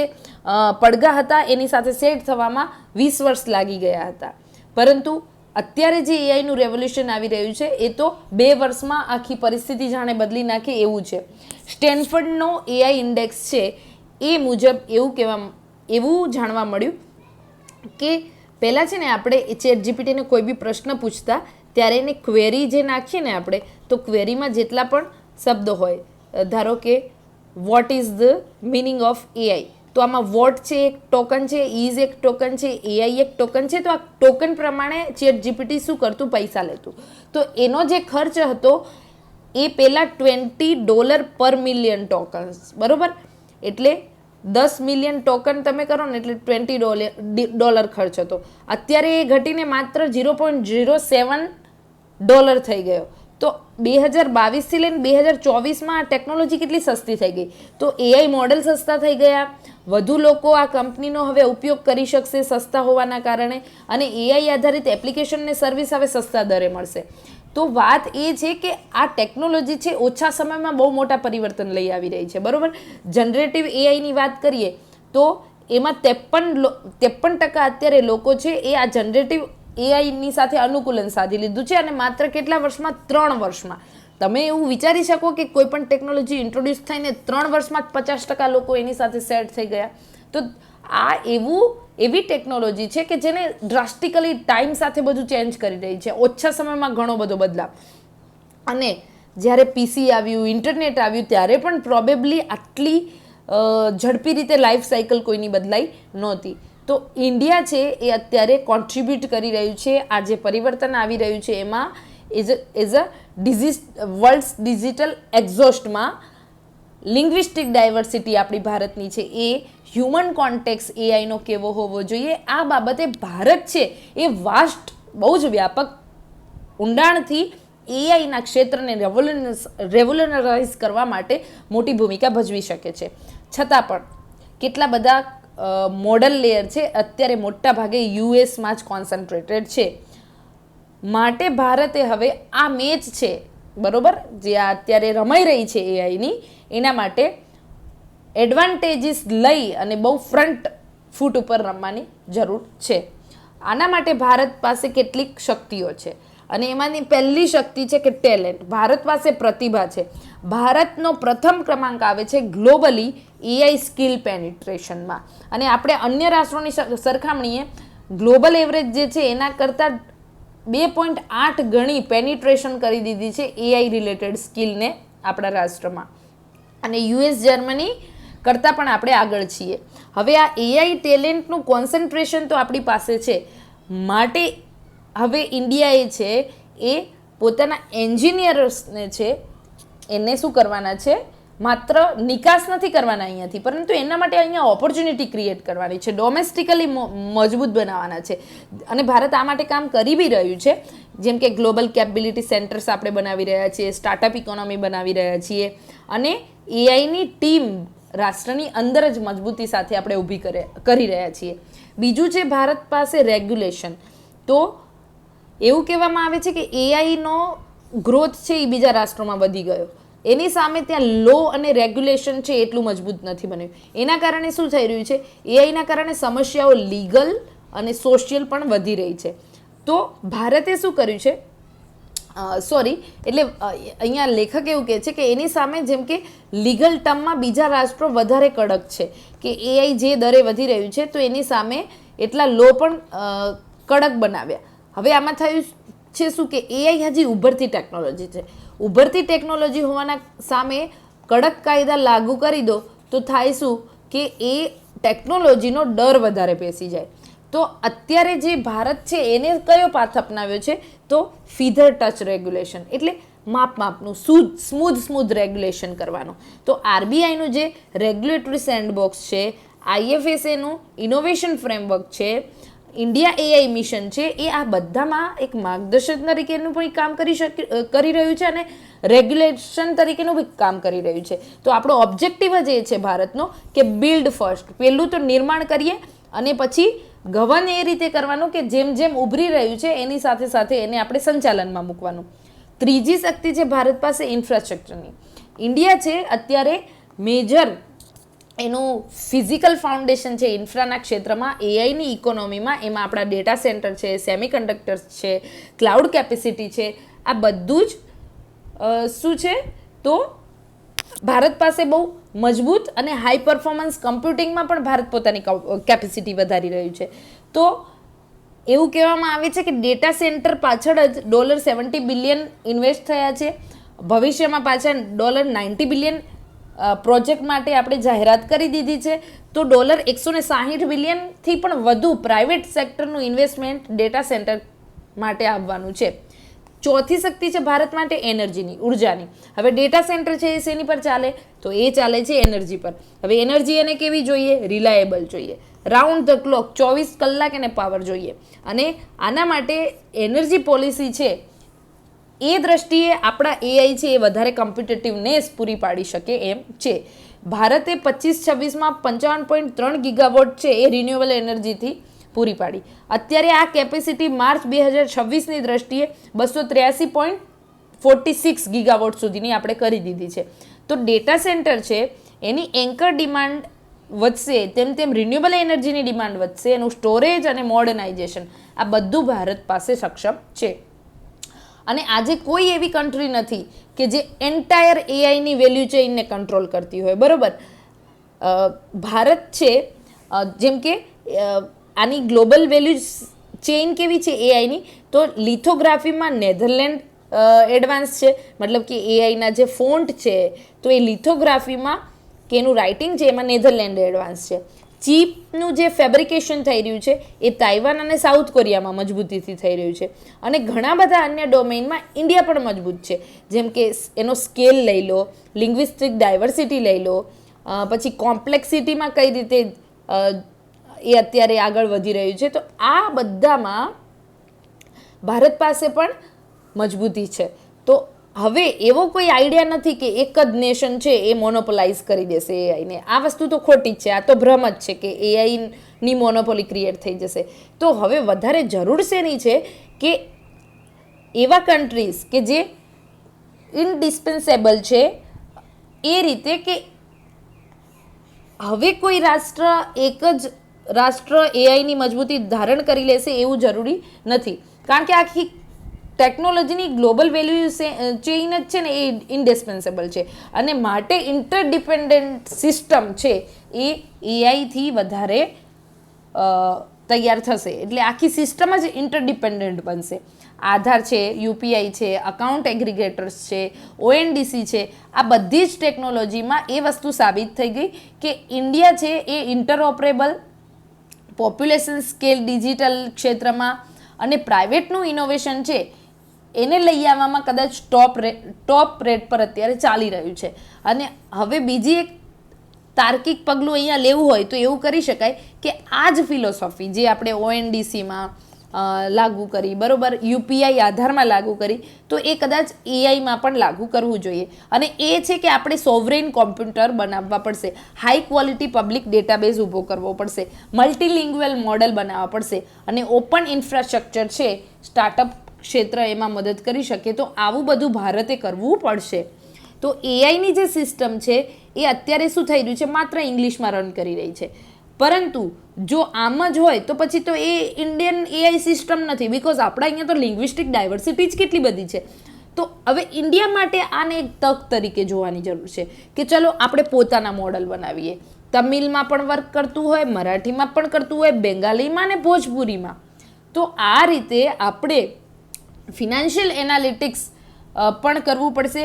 પડઘા હતા એની સાથે સેટ થવામાં 20 વર્ષ લાગી ગયા હતા, પરંતુ અત્યારે જે એઆઈનું રેવોલ્યુશન આવી રહ્યું છે એ તો 2 વર્ષમાં આખી પરિસ્થિતિ જાણે બદલી નાખે એવું છે. સ્ટેનફર્ડનો એઆઈ ઇન્ડેક્સ છે એ મુજબ એવું જાણવા મળ્યું કે પહેલાં છે ને આપણે ChatGPTને કોઈ બી પ્રશ્ન પૂછતા ત્યારે એને ક્વેરી જે નાખીએ ને આપણે, તો ક્વેરીમાં જેટલા પણ શબ્દો હોય, ધારો કે what is the meaning of AI, તો આમાં વોટ છે એક ટોકન છે, ઇઝ એક ટોકન છે, એઆઈ એક ટોકન છે. તો આ ટોકન પ્રમાણે ChatGPT શું કરતું, પૈસા લેતું. તો એનો જે ખર્ચ હતો એ પહેલાં $20 પર મિલિયન ટોકન્સ, બરાબર. એટલે $10 મિલિયન ટોકન તમે કરો ને એટલે $20 ખર્ચ હતો. અત્યારે એ ઘટીને માત્ર $0.07 થઈ ગયો. તો 2022થી લઈને 2024માં આ ટેકનોલોજી કેટલી સસ્તી થઈ ગઈ. તો એઆઈ મોડેલ સસ્તા થઈ ગયા, વધુ લોકો આ કંપનીનો હવે ઉપયોગ કરી શકશે સસ્તા હોવાના કારણે, અને એઆઈ આધારિત એપ્લિકેશન ને સર્વિસ હવે સસ્તા દરે મળશે. તો વાત એ છે કે આ ટેકનોલોજી છે ઓછા સમયમાં બહુ મોટા પરિવર્તન લઈ આવી રહી છે, બરોબર. જનરેટિવ એઆઈની વાત કરીએ તો એમાં 53% અત્યારે લોકો છે એ આ જનરેટિવ એઆઈની સાથે અનુકૂલન સાધી લીધું છે, અને માત્ર કેટલા વર્ષમાં? 3 વર્ષમાં. તમે એવું વિચારી શકો કે કોઈ પણ ટેકનોલોજી ઇન્ટ્રોડ્યુસ થઈને 3 વર્ષમાં જ 50% લોકો એની સાથે સેટ થઈ ગયા. તો આ એવી ટેકનોલોજી છે કે જેને ડ્રાસ્ટિકલી ટાઈમ સાથે બધું ચેન્જ કરી રહી છે, ઓછા સમયમાં ઘણો બધો બદલાવ. અને જ્યારે પીસી આવ્યું, ઇન્ટરનેટ આવ્યું, ત્યારે પણ પ્રોબેબલી આટલી ઝડપી રીતે લાઈફ સાયકલ કોઈની બદલાઈ નહોતી. તો ઇન્ડિયા છે એ અત્યારે કોન્ટ્રીબ્યુટ કરી રહ્યું છે આ જે પરિવર્તન આવી રહ્યું છે એમાં, એઝ અ વર્લ્ડ્સ ડિજિટલ એક્ઝોસ્ટમાં. લિંગ્વિસ્ટિક ડાયવર્સિટી આપણી ભારતની છે એ હ્યુમન કોન્ટેક્સ એઆઈનો કેવો હોવો જોઈએ, આ બાબતે ભારત છે એ વાસ્ટ, બહુ જ વ્યાપક ઊંડાણથી એઆઈના ક્ષેત્રને રેવોલ્યુશનરાઇઝ કરવા માટે મોટી ભૂમિકા ભજવી શકે છે. છતાં પણ કેટલા બધા મોડલ લેયર છે અત્યારે મોટા ભાગે યુએસમાં જ કોન્સન્ટ્રેટેડ છે. માટે ભારતે હવે આ મેચ છે, બરોબર, જે અત્યારે રમાઈ રહી છે એઆઈની, એના માટે એડવાન્ટેજીસ લઈ અને બહુ ફ્રન્ટ ફૂટ ઉપર રમવાની જરૂર છે. આના માટે ભારત પાસે કેટલીક શક્તિઓ છે, અને એમાંની પહેલી શક્તિ છે કે ટેલેન્ટ. ભારત પાસે પ્રતિભા છે. ભારતનો પ્રથમ ક્રમાંક આવે છે ગ્લોબલી એઆઈ સ્કિલ પેનિટ્રેશનમાં, અને આપણે અન્ય રાષ્ટ્રોની સરખામણીએ ગ્લોબલ એવરેજ જે છે એના કરતાં 2.8 ગણી પેનિટ્રેશન કરી દીધી છે એઆઈ રિલેટેડ સ્કિલને આપણા રાષ્ટ્રમાં, અને યુએસ, જર્મની કરતાં પણ આપણે આગળ છીએ. હવે આ એઆઈ ટેલેન્ટનું કોન્સન્ટ્રેશન તો આપણી પાસે છે, માટે હવે ઇન્ડિયાએ છે એ પોતાના એન્જિનિયર્સને છે એને શું કરવાના છે, માત્ર નિકાસ નથી કરવાના અહીંયાથી, પરંતુ એના માટે અહીંયા ઓપોર્ચ્યુનિટી ક્રિએટ કરવાની છે, ડોમેસ્ટિકલી મજબૂત બનાવવાના છે. અને ભારત આ માટે કામ કરી બી રહ્યું છે, જેમ કે ગ્લોબલ કેપેબિલિટી સેન્ટર્સ આપણે બનાવી રહ્યા છીએ, સ્ટાર્ટઅપ ઇકોનોમી બનાવી રહ્યા છીએ, અને એઆઈની ટીમ રાષ્ટ્રની અંદર જ મજબૂતી સાથે આપણે ઊભી કરી રહ્યા છીએ. બીજું છે ભારત પાસે રેગ્યુલેશન. તો એવું કહેવામાં આવે છે કે એઆઈનો ગ્રોથ છે એ બીજા રાષ્ટ્રોમાં વધી ગયો, એની સામે ત્યાં લો અને રેગ્યુલેશન છે એટલું મજબૂત નથી બન્યું. એના કારણે શું થઈ રહ્યું છે, એઆઈના કારણે સમસ્યાઓ લીગલ અને સોશિયલ પણ વધી રહી છે. તો ભારતે શું કર્યું છે, એટલે અહીંયા લેખક એવું કહે છે કે એની સામે જેમ કે લીગલ ટર્મમાં બીજા રાષ્ટ્રો વધારે કડક છે, કે એઆઈ જે દરે વધી રહ્યું છે તો એની સામે એટલા લો પણ કડક બનાવ્યા. હવે આમાં થયું છે શું કે એઆઈ હજી ઉભરતી ટેકનોલોજી છે, ઉભરતી ટેકનોલોજી હોવાના સામે કડક કાયદા લાગુ કરી દો તો થાય શું કે એ ટેકનોલોજીનો ડર વધારે બેસી જાય. તો અત્યારે જે ભારત છે એને કયો પાથ અપનાવ્યો છે, તો ફીધર ટચ રેગ્યુલેશન, એટલે માપનું સ્મૂધ રેગ્યુલેશન કરવાનું. તો આરબીઆઈનું જે રેગ્યુલેટરી સેન્ડબોક્સ છે, આઈએફએસએનું ઇનોવેશન ફ્રેમવર્ક છે, ઇન્ડિયા એઆઈ મિશન છે, એ આ બધામાં એક માર્ગદર્શક તરીકેનું પણ કામ કરી રહ્યું છે, અને રેગ્યુલેશન તરીકેનું બી કામ કરી રહ્યું છે. તો આપણો ઓબ્જેક્ટિવ જ એ છે ભારતનો કે બિલ્ડ ફર્સ્ટ, પહેલું તો નિર્માણ કરીએ અને પછી ગવર્ન એ રીતે કરવાનું કે જેમ જેમ ઉભરી રહ્યું છે એની સાથે સાથે એને આપણે સંચાલનમાં મૂકવાનું. ત્રીજી શક્તિ છે ભારત પાસે ઇન્ફ્રાસ્ટ્રક્ચરની. ઇન્ડિયા છે અત્યારે મેજર એનું ફિઝિકલ ફાઉન્ડેશન છે ઇન્ફ્રાના ક્ષેત્રમાં, એઆઈની ઇકોનોમીમાં, એમાં આપણા ડેટા સેન્ટર છે, સેમિકન્ડક્ટર્સ છે, ક્લાઉડ કેપેસિટી છે, આ બધું જ શું છે તો ભારત પાસે બહુ મજબૂત અને હાઈ પરફોર્મન્સ કમ્પ્યુટિંગમાં પણ ભારત પોતાની કેપેસિટી વધારી રહ્યું છે. તો એવું કહેવામાં આવે છે કે ડેટા સેન્ટર પાછળ જ $70 બિલિયન ઇન્વેસ્ટ થયા છે. ભવિષ્યમાં પાછા $90 બિલિયન પ્રોજેક્ટ માટે આપણે જાહેરાત કરી દીધી છે. તો $160 બિલિયનથી પણ વધુ પ્રાઇવેટ સેક્ટરનું ઇન્વેસ્ટમેન્ટ ડેટા સેન્ટર માટે આવવાનું છે. ચોથી શક્તિ છે ભારત માટે એનર્જીની, ઉર્જાની. હવે ડેટા સેન્ટર છે એ શેની પર ચાલે? તો એ ચાલે છે એનર્જી પર. હવે એનર્જી એને કેવી જોઈએ? રિલાયેબલ જોઈએ, રાઉન્ડ ધ ક્લોક 24 કલાક એને પાવર જોઈએ. અને આના માટે એનર્જી પોલિસી છે એ દ્રષ્ટિએ આપણા એઆઈ છે એ વધારે કોમ્પિટિટિવનેસ પૂરી પાડી શકે એમ છે. ભારતે 25-26માં 55.3 ગીગાવોટ છે એ રિન્યુએબલ એનર્જીથી પૂરી પાડી. અત્યારે આ કેપેસિટી માર્ચ 2026ની દ્રષ્ટિએ 283.46 ગીગાવોટ સુધીની આપણે કરી દીધી છે. તો ડેટા સેન્ટર છે એની એન્કર ડિમાન્ડ વધશે તેમ તેમ રિન્યુએબલ એનર્જીની ડિમાન્ડ વધશે, એનું સ્ટોરેજ અને મોડર્નાઇઝેશન આ બધું ભારત પાસે સક્ષમ છે. અને આજે કોઈ એવી કન્ટ્રી નથી કે જે એન્ટાયર એઆઈની વેલ્યુ ચેઇનને કંટ્રોલ કરતી હોય, બરાબર. ભારત છે, જેમ કે આની ગ્લોબલ વેલ્યુ ચેઇન કેવી છે એઆઈની, તો લિથોગ્રાફીમાં નેધરલેન્ડ એડવાન્સ છે, મતલબ કે એઆઈના જે ફોન્ટ છે તો એ લિથોગ્રાફીમાં કે એનું રાઇટિંગ છે એમાં નેધરલેન્ડ એડવાન્સ છે. ચીપનું જે ફેબ્રિકેશન થઈ રહ્યું છે એ તાઇવાન અને સાઉથ કોરિયામાં મજબૂતીથી થઈ રહ્યું છે. અને ઘણા બધા અન્ય ડોમેઇનમાં ઇન્ડિયા પણ મજબૂત છે, જેમ કે એનો સ્કેલ લઈ લો, લિંગ્વિસ્ટિક ડાયવર્સિટી લઈ લો, પછી કોમ્પ્લેક્સિટીમાં કઈ રીતે એ અત્યારે આગળ વધી રહ્યું છે. તો આ બધામાં ભારત પાસે પણ મજબૂતી છે. તો હવે એવો કોઈ આઈડિયા નથી કે એક જ નેશન છે એ મોનોપોલાઇઝ કરી દેશે એઆઈને. આ વસ્તુ તો ખોટી જ છે, આ તો ભ્રમ જ છે કે એઆઈની મોનોપોલી ક્રિએટ થઈ જશે. તો હવે વધારે જરૂર શેની છે કે એવા કન્ટ્રીઝ કે જે ઇનડિસ્પેન્સેબલ છે એ રીતે કે હવે કોઈ રાષ્ટ્ર એક જ રાષ્ટ્ર એઆઈની મજબૂતી ધારણ કરી લેશે એવું જરૂરી નથી, કારણ કે આખી ટેકનોલોજીની ગ્લોબલ વેલ્યુ ચેઇન જ છે ને એ ઇન્ડિસ્પેન્સેબલ છે. અને માટે ઇન્ટરડિપેન્ડન્ટ સિસ્ટમ છે એ એઆઈથી વધારે તૈયાર થશે, એટલે આખી સિસ્ટમ જ ઇન્ટરડિપેન્ડન્ટ બનશે. આધાર છે, યુપીઆઈ છે, અકાઉન્ટ એગ્રીગેટર્સ છે, ઓએનડીસી છે, આ બધી જ ટેકનોલોજીમાં એ વસ્તુ સાબિત થઈ ગઈ કે ઇન્ડિયા છે એ ઇન્ટરઓપરેબલ, પોપ્યુલેશન સ્કેલ ડિજિટલ ક્ષેત્રમાં અને પ્રાઇવેટનું ઇનોવેશન છે એને લઈ આવવામાં કદાચ ટોપ રેટ પર અત્યારે ચાલી રહ્યું છે. અને હવે બીજી એક તાર્કિક પગલું અહીંયા લેવું હોય તો એવું કરી શકાય કે આ જ ફિલોસોફી જે આપણે ઓએનડીસીમાં લાગુ કરી, બરોબર, યુપીઆઈ આધારમાં લાગુ કરી, તો એ કદાચ એઆઈમાં પણ લાગુ કરવું જોઈએ. અને એ છે કે આપણે સોવરેન કોમ્પ્યુટર બનાવવા પડશે, હાઈ ક્વોલિટી પબ્લિક ડેટાબેઝ ઊભો કરવો પડશે, મલ્ટીલિંગ્યુઅલ મોડેલ બનાવવા પડશે અને ઓપન ઇન્ફ્રાસ્ટ્રક્ચર છે સ્ટાર્ટઅપ ક્ષેત્ર એમાં મદદ કરી શકે. તો આવું બધું ભારતે કરવું પડશે. તો એઆઈની જે સિસ્ટમ છે એ અત્યારે શું થઈ રહ્યું છે, માત્ર ઇંગ્લિશમાં રન કરી રહી છે. પરંતુ જો આમ જ હોય તો પછી તો એ ઇન્ડિયન એઆઈ સિસ્ટમ નથી, બિકોઝ આપણા અહીંયા તો લિંગ્વિસ્ટિક ડાયવર્સિટી જ કેટલી બધી છે. તો હવે ઇન્ડિયા માટે આને એક તક તરીકે જોવાની જરૂર છે કે ચલો આપણે પોતાના મોડલ બનાવીએ. તમિલમાં પણ વર્ક કરતું હોય, મરાઠીમાં પણ કરતું હોય, બેંગાલીમાં અને ભોજપુરીમાં. તો આ રીતે આપણે ફિનાન્શિયલ એનાલિટિક્સ પણ કરવું પડશે.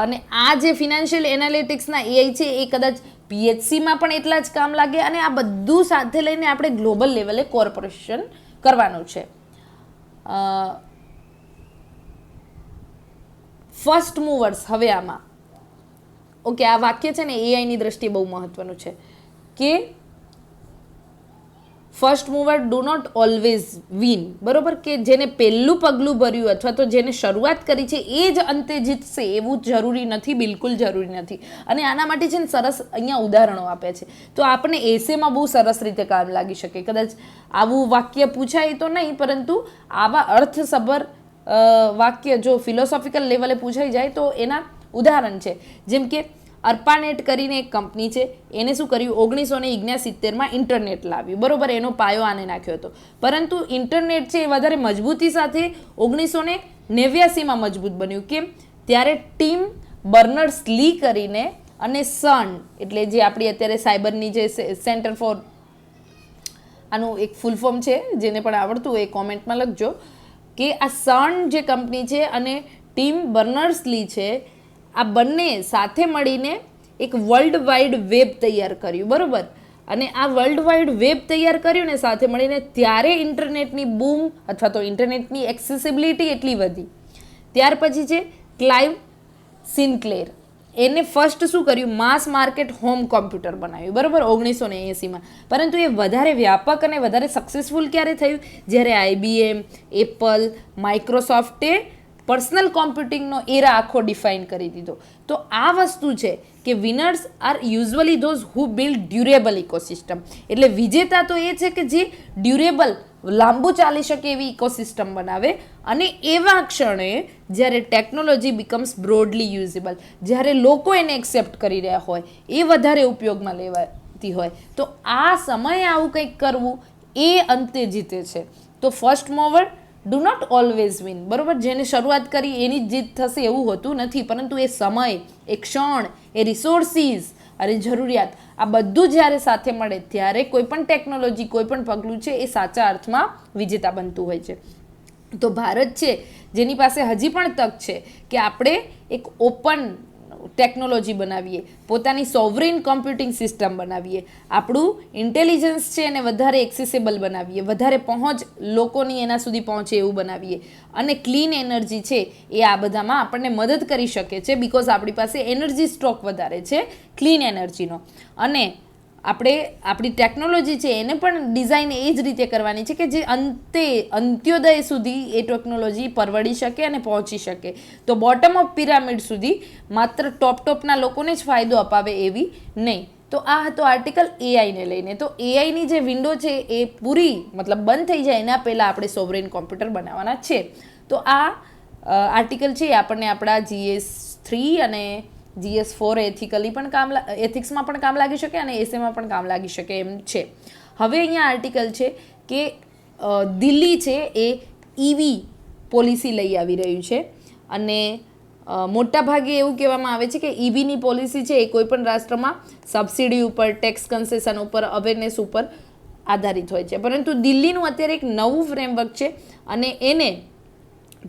અને આ જે ફિનાન્શિયલ એનાલિટિક્સના એઆઈ છે એ કદાચ પીએચસીમાં પણ એટલા જ કામ લાગે. અને આ બધું સાથે લઈને આપણે ગ્લોબલ લેવલે કોર્પોરેશન કરવાનું છે. ફર્સ્ટ મૂવર્સ, હવે આમાં ઓકે, આ વાક્ય છે ને એઆઈની દ્રષ્ટિએ બહુ મહત્વનું છે કે first mover do not always win, બરોબર, કે જેને પહેલું પગલું ભર્યું અથવા તો જેને શરૂઆત કરી છે એ જ અંતે જીતશે એવું જરૂરી નથી, બિલકુલ જરૂરી નથી. અને આના માટે છે ને સરસ અહીંયા ઉદાહરણો આપ્યા છે, તો આપણને એસેમાં બહુ સરસ રીતે કામ લાગી શકે. કદાચ આવું વાક્ય પૂછાય તો નહીં, પરંતુ આવા અર્થસભર વાક્ય જો ફિલોસોફિકલ લેવલે પૂછાઈ જાય તો એના ઉદાહરણ છે. જેમ કે અર્પાનેટ કરીને એક કંપની છે, એને શું કર્યું, 1979માં ઇન્ટરનેટ લાવ્યું, બરોબર, એનો પાયો આને નાખ્યો હતો. પરંતુ ઇન્ટરનેટ છે એ વધારે મજબૂતી સાથે 1989માં મજબૂત બન્યું. કેમ? ત્યારે ટીમ બર્નર્સ લી કરીને અને સન, એટલે જે આપણી અત્યારે સાયબરની જે સેન્ટર ફોર, આનું એક ફૂલ ફોર્મ છે, જેને પણ આવડતું હોય એ કોમેન્ટમાં લખજો, કે આ સન જે કંપની છે અને ટીમ બર્નર્સ લી છે, આ બંને સાથે મળીને એક વર્લ્ડ વાઇડ વેબ તૈયાર કર્યું, બરોબર. અને આ વર્લ્ડ વાઇડ વેબ તૈયાર કર્યું ને સાથે મળીને, ત્યારે ઇન્ટરનેટની બૂમ અથવા તો ઇન્ટરનેટની એક્સેસિબિલિટી એટલી વધી ત્યાર પછી છે ક્લાઇવ સિનક્લેર. એને ફર્સ્ટ શું કર્યું, માસ માર્કેટ હોમ કોમ્પ્યુટર બનાવ્યું, બરાબર, 1980માં. પરંતુ એ વધારે વ્યાપક અને વધારે સક્સેસફુલ ક્યારે થયું, જ્યારે IBM, એપલ, માઇક્રોસોફ્ટે પર્સનલ કોમ્પ્યુટિંગનો એરા આખો ડિફાઇન કરી દીધો. તો આ વસ્તુ છે કે winners are usually those who build durable ecosystem. એટલે વિજેતા તો એ છે કે જે ડ્યુરેબલ, લાંબુ ચાલી શકે એવી ઇકોસિસ્ટમ બનાવે. અને એવા ક્ષણે જ્યારે ટેકનોલોજી બીકમ્સ બ્રોડલી યુઝેબલ, જ્યારે લોકો એને એક્સેપ્ટ કરી રહ્યા હોય, એ વધારે ઉપયોગમાં લેવાતી હોય, તો આ સમયે આવું કંઈક કરવું એ અંતે જીતે છે. તો first mover do not always win, બરાબર. જેને શરૂઆત કરી એની જ જીત થશે એવું હોતું નથી, પરંતુ એ સમય, એ ક્ષણ, એ રિસોર્સિસ અને જરૂરિયાત, આ બધું જ્યારે સાથે મળે ત્યારે કોઈ પણ ટેકનોલોજી, કોઈ પણ પગલું છે એ સાચા અર્થમાં વિજેતા બનતું હોય છે. તો ભારત છે જેની પાસે હજી પણ તક છે કે આપણે એક ઓપન ટેકનોલોજી બનાવીએ, પોતાની સોવરેન કોમ્પ્યુટિંગ સિસ્ટમ બનાવીએ, આપણું ઇન્ટેલિજન્સ છે એને વધારે એક્સેસેબલ બનાવીએ, વધારે પહોંચ લોકોની એના સુધી પહોંચે એવું બનાવીએ. અને ક્લીન એનર્જી છે એ આ બધામાં આપણને મદદ કરી શકે છે, બિકોઝ આપણી પાસે એનર્જી સ્ટોક વધારે છે ક્લીન એનર્જીનો. અને આપણે આપણી ટેકનોલોજી છે એને પણ ડિઝાઇન એ જ રીતે કરવાની છે કે જે અંત્યોદય સુધી એ ટેકનોલોજી પરવડી શકે અને પહોંચી શકે. તો બોટમ ઓફ પિરામિડ સુધી માત્ર ટોપના લોકોને જ ફાયદો અપાવે એવી નહીં. તો આ હતો આર્ટિકલ એઆઈને લઈને. તો એઆઈની જે વિન્ડો છે એ પૂરી મતલબ બંધ થઈ જાય એના પહેલાં આપણે સોવરેન કોમ્પ્યુટર બનાવવાના છે. તો આ આર્ટિકલ છે આપણને આપણા GS3 અને GS4 એથિક્સમાં પણ કામ લાગી શકે અને એસેમાં પણ કામ લાગી શકે એમ છે. હવે અહીંયા આર્ટિકલ છે કે દિલ્હી છે એ EV પોલિસી લઈ આવી રહ્યું છે. અને મોટા ભાગે એવું કહેવામાં આવે છે કે EVની પોલિસી છે એ કોઈપણ રાષ્ટ્રમાં સબસિડી ઉપર, ટેક્સ કન્સેશન ઉપર, અવેરનેસ ઉપર આધારિત હોય છે. પરંતુ દિલ્હીનું અત્યારે એક નવું ફ્રેમવર્ક છે અને એને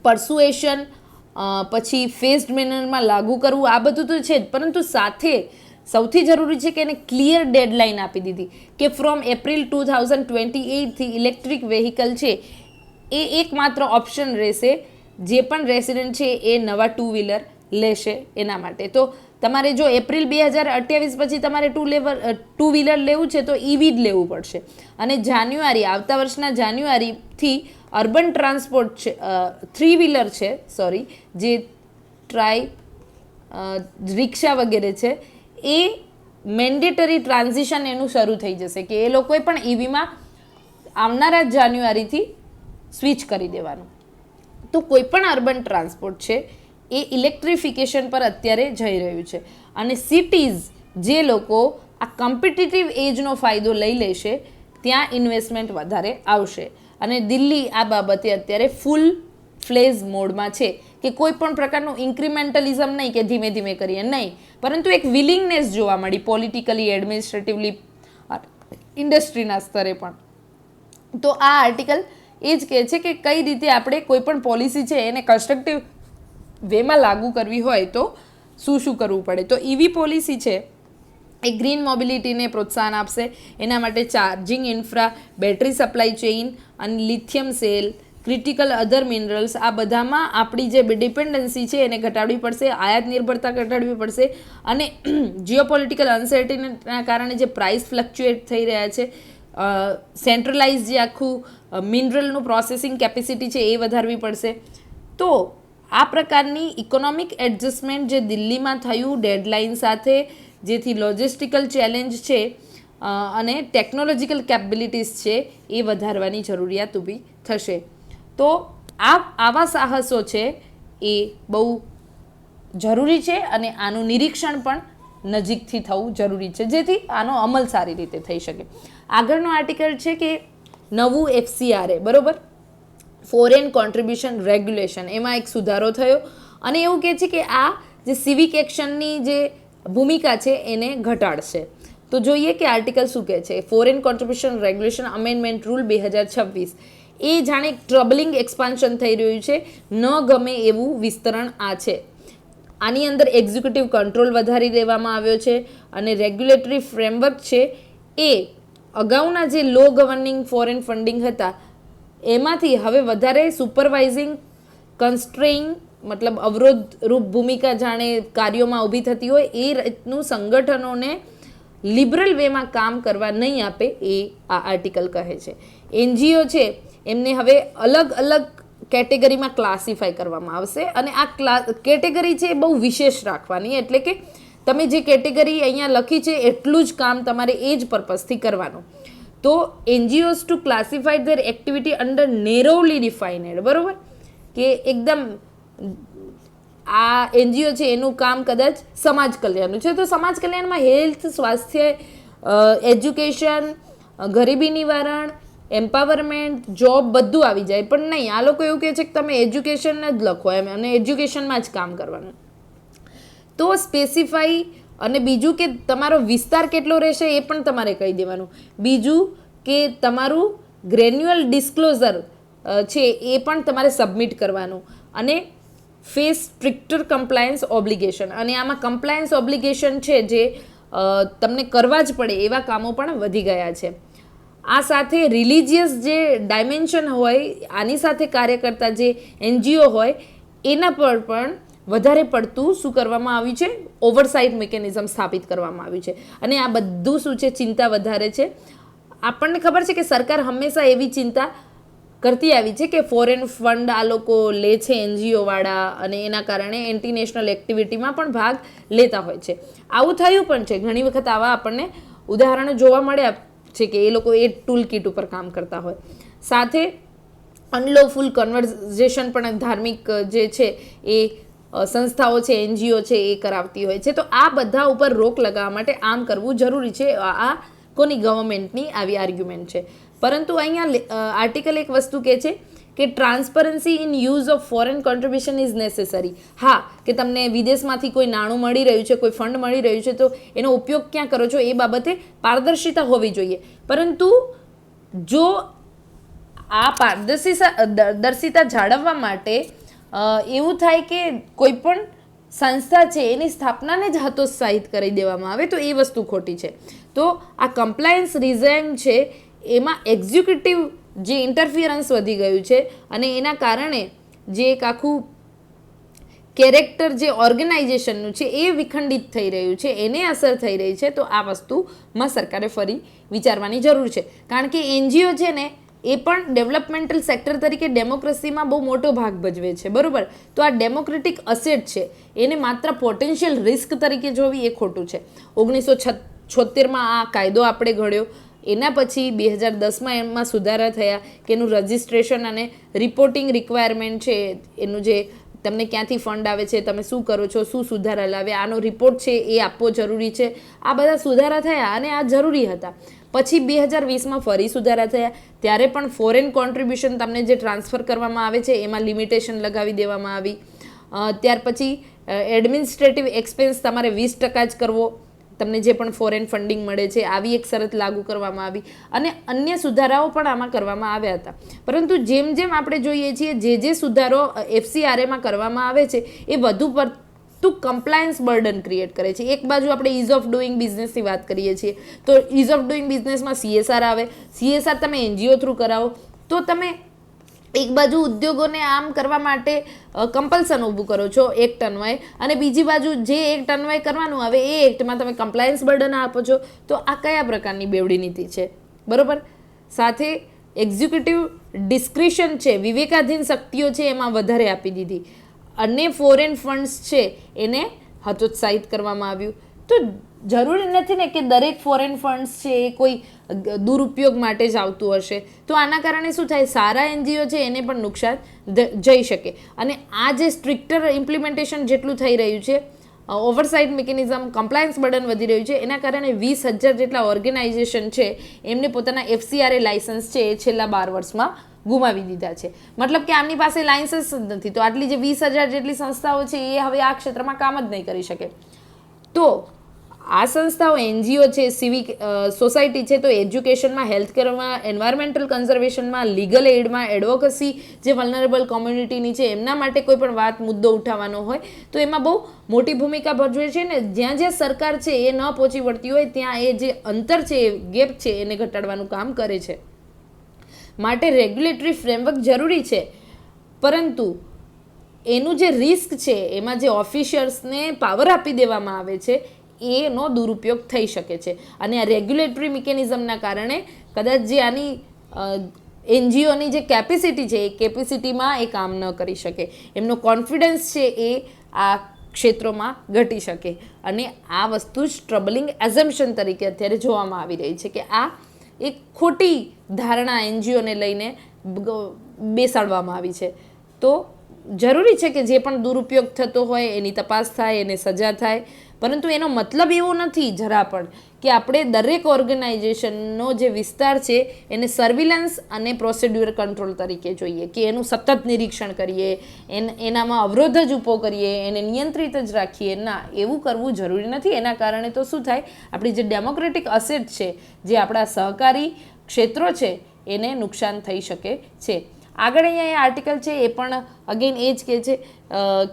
પરસુએશન, પછી ફેઝડ મેનરમાં લાગુ કરવું, આ બધું તો છે જ, પરંતુ સાથે સૌથી જરૂરી છે કે એને ક્લિયર ડેડલાઇન આપી દીધી કે ફ્રોમ એપ્રિલ 2028થી ઇલેક્ટ્રિક વ્હીકલ છે એ એકમાત્ર ઓપ્શન રહેશે જે પણ રેસિડન્ટ છે એ નવા 2 વ્હીલર લેશે એના માટે. તો તમારે જો એપ્રિલ 2028 પછી તમારે 2 વ્હીલર લેવું છે તો EV જ લેવું પડશે. અને આવતા વર્ષના જાન્યુઆરીથી અર્બન ટ્રાન્સપોર્ટ છે, 3 વ્હીલર છે, જે રિક્ષા વગેરે છે, એ મેન્ડેટરી ટ્રાન્ઝિશન એનું શરૂ થઈ જશે કે એ લોકોએ પણ EVમાં આવનારા જાન્યુઆરીથી સ્વિચ કરી દેવાનું. તો કોઈ પણ અર્બન ટ્રાન્સપોર્ટ છે એ ઇલેક્ટ્રિફિકેશન પર અત્યારે જઈ રહ્યું છે. અને સિટીઝ જે લોકો આ કોમ્પિટિટિવ એજનો ફાયદો લઈ લેશે ત્યાં ઇન્વેસ્ટમેન્ટ વધારે આવશે. અને દિલ્હી આ બાબતે અત્યારે ફૂલ ફ્લેઝ મોડમાં છે કે કોઈ પણ પ્રકારનું ઇન્ક્રિમેન્ટલિઝમ નહીં કે ધીમે ધીમે કરીએ, નહીં, પરંતુ એક વિલિંગનેસ જોવા મળી પોલિટિકલી, એડમિનિસ્ટ્રેટિવલી, ઇન્ડસ્ટ્રીના સ્તરે પણ. તો આ આર્ટિકલ એ જ કહે છે કે કઈ રીતે આપણે કોઈ પણ પોલિસી છે એને કન્સ્ટ્રક્ટિવ વેમાં લાગુ કરવી હોય તો શું કરવું પડે. તો EV પોલિસી છે એ ગ્રીન મોબિલિટીને પ્રોત્સાહન આપશે. એના માટે charging infra, battery supply chain અને લિથિયમ સેલ, ક્રિટિકલ અધર મિનરલ્સ, આ બધામાં આપણી જે ડિપેન્ડન્સી છે એને ઘટાડવી પડશે, આયાત નિર્ભરતા ઘટાડવી પડશે. અને જીઓપોલિટિકલ અનસર્ટિનિટીના કારણે જે પ્રાઇસ ફ્લક્ચ્યુએટ થઈ રહ્યા છે, સેન્ટ્રલાઇઝ જે આખું મિનરલનું પ્રોસેસિંગ કેપેસિટી છે એ વધારવી પડશે. તો આ પ્રકારની ઇકોનોમિક એડજસ્ટમેન્ટ જે દિલ્હીમાં થયું ડેડલાઇન સાથે, જેથી લોજિસ્ટિકલ ચેલેન્જ છે અને ટેકનોલોજીકલ કેપેબિલિટીઝ છે એ વધારવાની જરૂરિયાત ઊભી થશે. તો આવા સાહસો છે એ બહુ જરૂરી છે અને આનું નિરીક્ષણ પણ નજીકથી થવું જરૂરી છે જેથી આનો અમલ સારી રીતે થઈ શકે. આગળનો આર્ટિકલ છે કે નવું FCRA, બરાબર, ફોરેન કોન્ટ્રીબ્યુશન રેગ્યુલેશન, એમાં એક સુધારો થયો અને એવું કહે છે કે આ જે સિવિક એક્શનની જે ભૂમિકા છે એને ઘટાડશે. તો જોઈએ કે આર્ટિકલ શું કહે છે. Foreign contribution regulation amendment rule 2026 એ જાણે ટ્રબલિંગ એક્સપાન્શન થઈ રહ્યું છે, ન ગમે એવું વિસ્તરણ આ છે. આની અંદર એક્ઝિક્યુટિવ કંટ્રોલ વધારી દેવામાં આવ્યો છે અને રેગ્યુલેટરી ફ્રેમવર્ક છે એ અગાઉના જે લો ગવર્નિંગ ફોરેન ફંડિંગ હતા એમાંથી હવે વધારે સુપરવાઇઝિંગ, કન્સ્ટ્રેઇંગ મતલબ અવરોધરૂપ ભૂમિકા જાણે કાર્યોમાં ઊભી થતી હોય એ રીતનું સંગઠનોને લિબરલ વેમાં કામ કરવા નહીં આપે એ આ આર્ટિકલ કહે છે. એનજીઓ છે એમને હવે અલગ અલગ કેટેગરીમાં ક્લાસિફાય કરવામાં આવશે અને આ કેટેગરી છે એ બહુ વિશેષ રાખવાની, એટલે કે તમે જે કેટેગરી અહીંયા લખી છે એટલું જ કામ તમારે એ જ પર્પઝથી કરવાનું. તો NGOs to classified their activity under narrowly defined, બરોબર, કે એકદમ આ એનજીઓ છે એનું કામ કદાચ સમાજ કલ્યાણનું છે, તો સમાજ કલ્યાણમાં હેલ્થ, સ્વાસ્થ્ય, એજ્યુકેશન, ગરીબી નિવારણ, એમ્પાવરમેન્ટ, જોબ બધું આવી જાય. પણ નહીં, આ લોકો એવું કહે છે કે તમે એજ્યુકેશન જ લખો એમ, અને એજ્યુકેશનમાં જ કામ કરવાનું. તો સ્પેસિફાઈ, અને બીજું કે તમારો વિસ્તાર કેટલો રહેશે એ પણ તમારે કહી દેવાનું. બીજું કે તમારું ગ્રેન્યુઅલ ડિસ્ક્લોઝર છે એ પણ તમારે સબમિટ કરવાનું. અને ફેસ સ્ટ્રિક્ટર કમ્પ્લાયન્સ ઓબ્લિગેશન, અને આમાં કમ્પ્લાયન્સ ઓબ્લિગેશન છે જે તમને કરવા જ પડે એવા કામો પણ વધી ગયા છે. આ સાથે રિલિજિયસ જે ડાયમેન્શન હોય, આની સાથે કાર્ય કરતા જે એનજીઓ હોય એના પર પણ વધારે પડતું શું કરવામાં આવ્યું છે, ઓવરસાઇટ મિકેનિઝમ સ્થાપિત કરવામાં આવ્યું છે. અને આ બધું શું છે, ચિંતા વધારે છે. આપણને ખબર છે કે સરકાર હંમેશા એવી ચિંતા કરતી આવી છે કે ફોરેન ફંડ આ લોકો લે છે એનજીઓવાળા, અને એના કારણે એન્ટી નેશનલ એક્ટિવિટીમાં પણ ભાગ લેતા હોય છે. આવું થયું પણ છે ઘણી વખત. આવા આપણને ઉદાહરણો જોવા મળ્યા છે કે એ લોકો એ ટૂલ કીટ ઉપર કામ કરતા હોય. સાથે અનલોફુલ કન્વર્ઝેશન પણ ધાર્મિક જે છે એ સંસ્થાઓ છે, એનજીઓ છે એ કરાવતી હોય છે. તો આ બધા ઉપર રોક લગાવવા માટે આમ કરવું જરૂરી છે. આ કોની, ગવર્મેન્ટની આવી આર્ગ્યુમેન્ટ છે. પરંતુ અહીંયા આર્ટિકલ એક વસ્તુ કહે છે કે transparency in use of foreign contribution is necessary. હા, કે તમને વિદેશમાંથી કોઈ નાણું મળી રહ્યું છે, કોઈ ફંડ મળી રહ્યું છે, તો એનો ઉપયોગ ક્યાં કરો છો એ બાબતે પારદર્શિતા હોવી જોઈએ. પરંતુ જો આ પારદર્શિતા જાળવવા માટે એવું થાય કે કોઈ પણ સંસ્થા છે એની સ્થાપનાને જ હતોત્સાહિત કરી દેવામાં આવે, તો એ વસ્તુ ખોટી છે. તો આ કમ્પ્લાયન્સ રિઝાઇમ છે એમાં એક્ઝિક્યુટિવ જે ઇન્ટરફિયરન્સ વધી ગયું છે, અને એના કારણે જે એક આખું કેરેક્ટર જે ઓર્ગેનાઇઝેશનનું છે એ વિખંડિત થઈ રહ્યું છે, એને અસર થઈ રહી છે. તો આ વસ્તુમાં સરકારે ફરી વિચારવાની જરૂર છે. કારણ કે એનજીઓ છે ને એ પણ ડેવલપમેન્ટલ સેક્ટર તરીકે ડેમોક્રેસીમાં બહુ મોટો ભાગ ભજવે છે, બરાબર. તો આ ડેમોક્રેટિક અસેટ છે, એને માત્ર પોટેન્શિયલ રિસ્ક તરીકે જોવી એ ખોટું છે. 1976માં આ કાયદો આપણે ઘડ્યો, એના પછી 2010માં એમાં સુધારા થયા કે એનું રજિસ્ટ્રેશન અને રિપોર્ટિંગ રિક્વાયરમેન્ટ છે, એનું જે તમને ક્યાંથી ફંડ આવે છે, તમે શું કરો છો, શું સુધારા લાવે, આનો રિપોર્ટ છે એ આપવો જરૂરી છે. આ બધા સુધારા થયા અને આ જરૂરી હતા. પછી 2020માં ફરી સુધારા થયા, ત્યારે પણ ફોરેન કોન્ટ્રીબ્યુશન તમને જે ટ્રાન્સફર કરવામાં આવે છે એમાં લિમિટેશન લગાવી દેવામાં આવી. ત્યાર પછી એડમિનિસ્ટ્રેટિવ એક્સપેન્સ તમારે 20% જ કરવો, તમને જે પણ ફોરેન ફંડિંગ મળે છે, આવી એક શરત લાગુ કરવામાં આવી. અને અન્ય સુધારાઓ પણ આમાં કરવામાં આવ્યા હતા. પરંતુ જેમ જેમ આપણે જોઈએ છીએ જે સુધારો FCRAમાં કરવામાં આવે છે એ વધુ પડતું કમ્પ્લાયન્સ બર્ડન ક્રિએટ કરે છે. એક બાજુ આપણે ઇઝ ઓફ ડુઈંગ બિઝનેસની વાત કરીએ છીએ, તો ઇઝ ઓફ ડુઈંગ બિઝનેસમાં CSR આવે. CSR તમે એનજીઓ થ્રુ કરાવો તો તમે એક બાજુ ઉદ્યોગોને આમ કરવા માટે કમ્પલ્સન ઊભું કરો છો એક્ટ અન્વયે, અને બીજી બાજુ જે એક્ટ અન્વયે કરવાનું આવે એ એક્ટમાં તમે કમ્પ્લાયન્સ બર્ડન આપો છો. તો આ કયા પ્રકારની બેવડી નીતિ છે, બરાબર. સાથે એક્ઝિક્યુટિવ ડિસ્ક્રિશન છે, વિવેકાધીન શક્તિઓ છે એમાં વધારે આપી દીધી, અને ફોરેન ફંડ્સ છે એને હતોત્સાહિત કરવામાં આવ્યું. તો જરૂરી નથી ને કે દરેક ફોરેન ફંડ્સ છે એ કોઈ દુરુપયોગ માટે જ આવતું હશે. તો આના કારણે શું થાય, સારા એનજીઓ છે એને પણ નુકસાન જઈ શકે. અને આ જે સ્ટ્રિક્ટર ઇમ્પ્લિમેન્ટેશન જેટલું થઈ રહ્યું છે, ઓવરસાઇટ મિકેનિઝમ, કમ્પ્લાયન્સ બર્ડન વધી રહ્યું છે, એના કારણે 20,000 જેટલા ઓર્ગેનાઇઝેશન છે એમને પોતાના FCRA લાયસન્સ છે એ છેલ્લા 12 વર્ષમાં ગુમાવી દીધા છે. મતલબ કે આમની પાસે લાયસન્સ જ નથી. તો આટલી જે 20,000 જેટલી સંસ્થાઓ છે એ હવે આ ક્ષેત્રમાં કામ જ નહીં કરી શકે. તો આ સંસ્થાઓ એનજીઓ છે, સિવિક સોસાયટી છે, તો એજ્યુકેશનમાં, હેલ્થકેરમાં, એન્વાયરમેન્ટલ કન્ઝર્વેશનમાં, લીગલ એડમાં, એડવોકસી જે વલ્નરેબલ કોમ્યુનિટીની છે એમના માટે કોઈ પણ વાત મુદ્દો ઉઠાવવાનો હોય તો એમાં બહુ મોટી ભૂમિકા ભજવે છે. ને જ્યાં જ્યાં સરકાર છે એ ન પહોંચી વળતી હોય ત્યાં એ જે અંતર છે, ગેપ છે, એને ઘટાડવાનું કામ કરે છે. માટે રેગ્યુલેટરી ફ્રેમવર્ક જરૂરી છે, પરંતુ એનું જે રિસ્ક છે, એમાં જે ઓફિશિયલ્સને પાવર આપી દેવામાં આવે છે એનો દુરુપયોગ થઈ શકે છે. અને આ રેગ્યુલેટરી મિકેનિઝમના કારણે કદાચ જે આની એનજીઓની જે કેપેસિટી છે એ કેપેસિટીમાં એ કામ ન કરી શકે, એમનો કોન્ફિડન્સ છે એ આ ક્ષેત્રોમાં ઘટી શકે. અને આ વસ્તુ જ ટ્રબલિંગ એઝમ્પશન તરીકે અત્યારે જોવામાં આવી રહી છે કે આ એક ખોટી ધારણા એનજીઓને લઈને બેસાડવામાં આવી છે. તો જરૂરી છે કે જે પણ દુરુપયોગ થતો હોય એની તપાસ થાય, એને સજા થાય, પરંતુ એનો મતલબ એવો નથી જરા પણ કે આપણે દરેક ઓર્ગેનાઇઝેશનનો જે વિસ્તાર છે એને સર્વિલન્સ અને પ્રોસિડ્યુર કંટ્રોલ તરીકે જોઈએ, કે એનું સતત નિરીક્ષણ કરીએ, એનામાં અવરોધ જ ઊભો કરીએ, એને નિયંત્રિત જ રાખીએ. ના, એવું કરવું જરૂરી નથી. એના કારણે તો શું થાય, આપણી જે ડેમોક્રેટિક અસેટ છે, જે આપણા સહકારી ક્ષેત્રો છે, એને નુકસાન થઈ શકે છે. આગળ અહીંયા એ આર્ટિકલ છે એ પણ અગેન એ જ કહે છે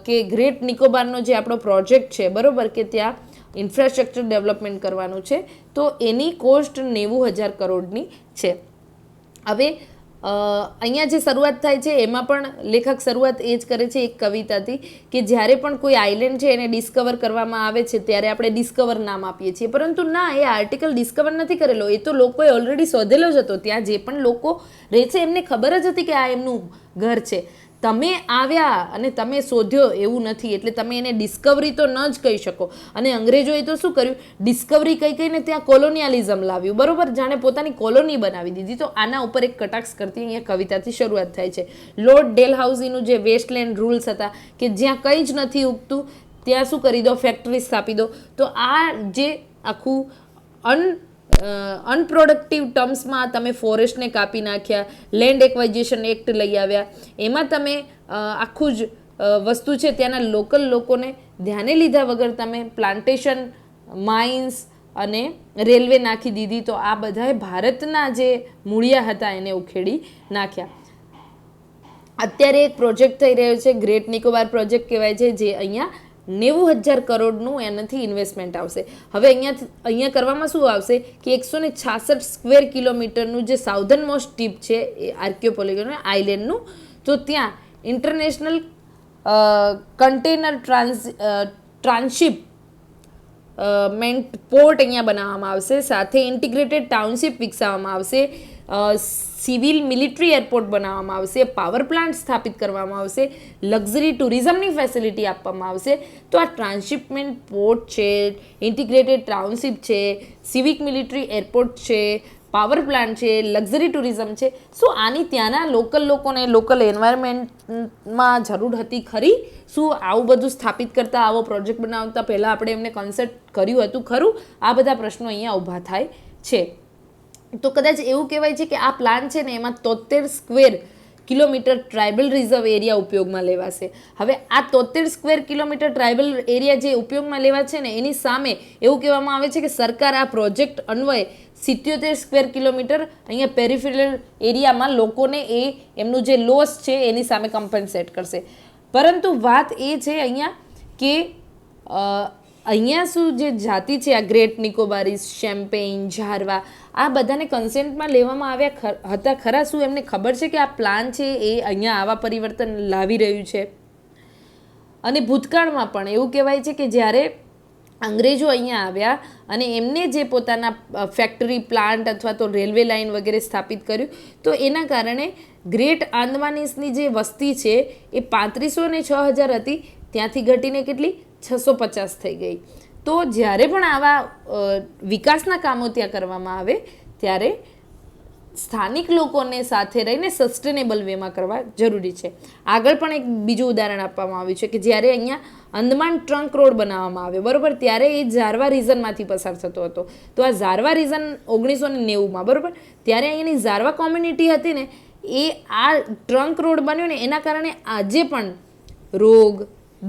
કે ગ્રેટ નિકોબારનો જે આપણો પ્રોજેક્ટ છે, બરાબર, કે ત્યાં ઇન્ફ્રાસ્ટ્રક્ચર ડેવલપમેન્ટ કરવાનું છે, તો એની કોસ્ટ 90,000 કરોડની છે. હવે અહીંયા જે શરૂઆત થાય છે એમાં પણ લેખક શરૂઆત એ જ કરે છે એક કવિતાથી કે જ્યારે પણ કોઈ આઇલેન્ડ છે એને ડિસ્કવર કરવામાં આવે છે ત્યારે આપણે ડિસ્કવર નામ આપીએ છીએ, પરંતુ ના, એ આર્ટિકલ ડિસ્કવર નથી કરેલો, એ તો લોકોએ ઓલરેડી શોધેલો જ હતો. ત્યાં જે પણ લોકો રહે છે એમને ખબર જ હતી કે આ એમનું ઘર છે. તમે આવ્યા અને તમે શોધ્યો એવું નથી, એટલે તમે એને ડિસ્કવરી તો ન જ કહી શકો. અને અંગ્રેજોએ તો શું કર્યું, ડિસ્કવરી કહી કહીને ત્યાં કોલોનિયાલિઝમ લાવ્યું, બરોબર, જાણે પોતાની કોલોની બનાવી દીધી. તો આના ઉપર એક કટાક્ષ કરતી અહીંયા કવિતાથી શરૂઆત થાય છે. લોર્ડ ડેલહાઉસીનું જે વેસ્ટલેન્ડ રૂલ્સ હતા કે જ્યાં કંઈ જ નથી ઉગતું ત્યાં શું કરી દો, ફેક્ટરી સ્થાપી દો. તો આ જે આખું અનપ્રોડક્ટિવ ટર્મ્સમાં તમે ફોરેસ્ટને કાપી નાખ્યા, લેન્ડ એક્વાઇઝેશન એક્ટ લઈ આવ્યા, એમાં તમે આખું જ વસ્તુ છે ત્યાંના લોકલ લોકોને ધ્યાને લીધા વગર તમે પ્લાન્ટેશન, માઇન્સ અને રેલવે નાખી દીધી. તો આ બધાએ ભારતના જે મૂળિયા હતા એને ઉખેડી નાખ્યા. અત્યારે એક પ્રોજેક્ટ થઈ રહ્યો છે, ગ્રેટ નિકોબાર પ્રોજેક્ટ કહેવાય છે, જે અહીંયા 90,000 કરોડનું એનાથી ઇન્વેસ્ટમેન્ટ આવશે. હવે અહીંયા કરવામાં શું આવશે કે 166 સ્ક્વેર કિલોમીટરનું જે સાઉધર્ન મોસ્ટ ટીપ છે એ આર્કિયોપોલિગન આઇલેન્ડનું, તો ત્યાં ઇન્ટરનેશનલ કન્ટેનર ટ્રાન્સશિપમેન્ટ પોર્ટ અહીંયા બનાવવામાં આવશે. સાથે ઇન્ટિગ્રેટેડ ટાઉનશીપ વિકસાવવામાં આવશે, સિવિલ મિલિટરી એરપોર્ટ બનાવવામાં આવશે, પાવર પ્લાન્ટ સ્થાપિત કરવામાં આવશે, લક્ઝરી ટુરિઝમની ફેસિલિટી આપવામાં આવશે. તો આ ટ્રાન્સશિપમેન્ટ પોર્ટ છે, ઇન્ટિગ્રેટેડ ટાઉનશીપ છે, સિવિક મિલિટરી એરપોર્ટ છે, પાવર પ્લાન્ટ છે, લક્ઝરી ટુરિઝમ છે. શું આની ત્યાંના લોકલ લોકોને લોકલ એન્વાયરમેન્ટમાં જરૂર હતી ખરી? શું આવું બધું સ્થાપિત કરતાં, આવો પ્રોજેક્ટ બનાવતા પહેલાં આપણે એમને કન્સલ્ટ કર્યું હતું ખરું? આ બધા પ્રશ્નો અહીંયા ઊભા થાય છે. તો કદાચ એવું કહેવાય છે કે આ પ્લાન છે ને એમાં 73 square kilometre tribal reserve area ઉપયોગમાં લેવાશે. હવે આ 73 સ્ક્વેર કિલોમીટર ટ્રાઇબલ એરિયા જે ઉપયોગમાં લેવા છે ને એની સામે એવું કહેવામાં આવે છે કે સરકાર આ પ્રોજેક્ટ અન્વયે 77 સ્ક્વેર કિલોમીટર અહીંયા પેરિફેરલ એરિયામાં લોકોને એમનું જે લોસ છે એની સામે કમ્પન્સેટ કરશે. પરંતુ વાત એ છે અહીંયા કે અહીંયા શું જે જાતિ છે આ ગ્રેટ નિકોબારીસ, શેમ્પેઇન, જારવા, આ બધાને કન્સેન્ટમાં લેવામાં આવ્યા હતા ખરા? શું એમને ખબર છે કે આ પ્લાન છે એ અહીંયા આવા પરિવર્તન લાવી રહ્યું છે? અને ભૂતકાળમાં પણ એવું કહેવાય છે કે જ્યારે અંગ્રેજો અહીંયા આવ્યા અને એમને જે પોતાના ફેક્ટરી, પ્લાન્ટ અથવા તો રેલવે લાઇન વગેરે સ્થાપિત કર્યું, તો એના કારણે ગ્રેટ આંદમાનીસની જે વસ્તી છે એ 3500 ને 6000 હતી, ત્યાંથી ઘટીને કેટલી 650 થઈ ગઈ. તો જ્યારે પણ આવા વિકાસના કામો ત્યાં કરવામાં આવે ત્યારે સ્થાનિક લોકોને સાથે રહીને સસ્ટેનેબલ વેમાં કરવા જરૂરી છે. આગળ પણ એક બીજું ઉદાહરણ આપવામાં આવ્યું છે કે જ્યારે અહીંયા અંદમાન ટ્રંક રોડ બનાવવામાં આવ્યો, બરાબર, ત્યારે એ ઝારવા રીઝનમાંથી પસાર થતો હતો. તો આ ઝારવા રીઝન 1990માં, બરાબર, ત્યારે અહીંયાની ઝારવા કોમ્યુનિટી હતી ને, એ આ ટ્રંક રોડ બન્યો ને એના કારણે આજે પણ રોગ,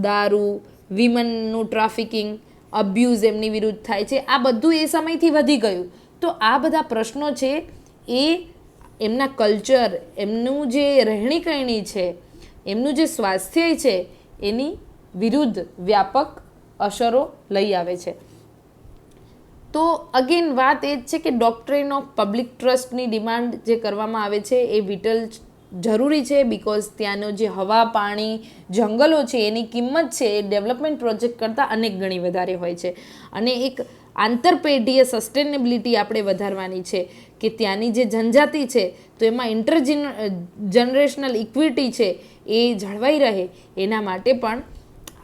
દારૂ, વિમનનું ટ્રાફિકિંગ, અબ્યુઝ એમની વિરુદ્ધ થાય છે. આ બધું એ સમયથી વધી ગયું. તો આ બધા પ્રશ્નો છે એ એમના કલ્ચર, એમનું જે રહેણીકરણી છે, એમનું જે સ્વાસ્થ્ય છે એની વિરુદ્ધ વ્યાપક અસરો લઈ આવે છે. તો અગેન વાત એ જ છે કે ડોક્ટ્રિન ઓફ પબ્લિક ટ્રસ્ટની ડિમાન્ડ જે કરવામાં આવે છે એ વિટલ જરૂરી છે, બિકોઝ ત્યાંનો જે હવા, પાણી, જંગલો છે એની કિંમત છે એ ડેવલપમેન્ટ પ્રોજેક્ટ કરતાં અનેક ગણી વધારે હોય છે. અને એક આંતરપેઢીય સસ્ટેનેબિલિટી આપણે વધારવાની છે કે ત્યાંની જે જનજાતિ છે તો એમાં જનરેશનલ ઇક્વિટી છે એ જળવાઈ રહે, એના માટે પણ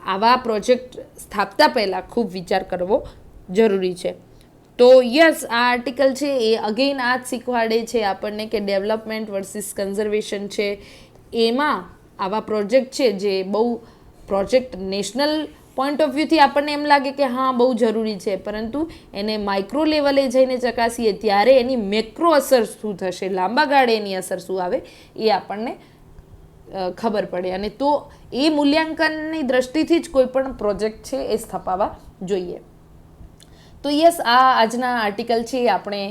આવા પ્રોજેક્ટ સ્થાપતા પહેલાં ખૂબ વિચાર કરવો જરૂરી છે. તો યસ, આ આર્ટિકલ છે એ અગેઇન આ જ શીખવાડે છે આપણને કે ડેવલપમેન્ટ વર્સિસ કન્ઝર્વેશન છે. એમાં આવા પ્રોજેક્ટ છે જે બહુ પ્રોજેક્ટ નેશનલ પોઈન્ટ ઓફ વ્યૂથી આપણને એમ લાગે કે હા બહુ જરૂરી છે, પરંતુ એને માઇક્રો લેવલે જઈને ચકાસીએ ત્યારે એની મેક્રો અસર શું થશે, લાંબા ગાળે એની અસર શું આવે એ આપણને ખબર પડે. અને તો એ મૂલ્યાંકનની દ્રષ્ટિથી જ કોઈ પણ પ્રોજેક્ટ છે એ સ્થપાવવા જોઈએ. તો યસ, આ આજના આર્ટિકલ છે એ આપણે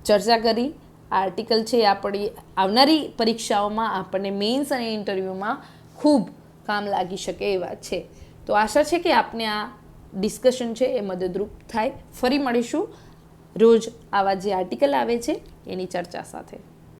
ચર્ચા કરી. આ આર્ટિકલ છે એ આપણી આવનારી પરીક્ષાઓમાં આપણને મેઇન્સ અને ઇન્ટરવ્યૂમાં ખૂબ કામ લાગી શકે એ વાત છે. તો આશા છે કે આપને આ ડિસ્કશન છે એ મદદરૂપ થાય. ફરી મળીશું રોજ આવા જે આર્ટિકલ આવે છે એની ચર્ચા સાથે.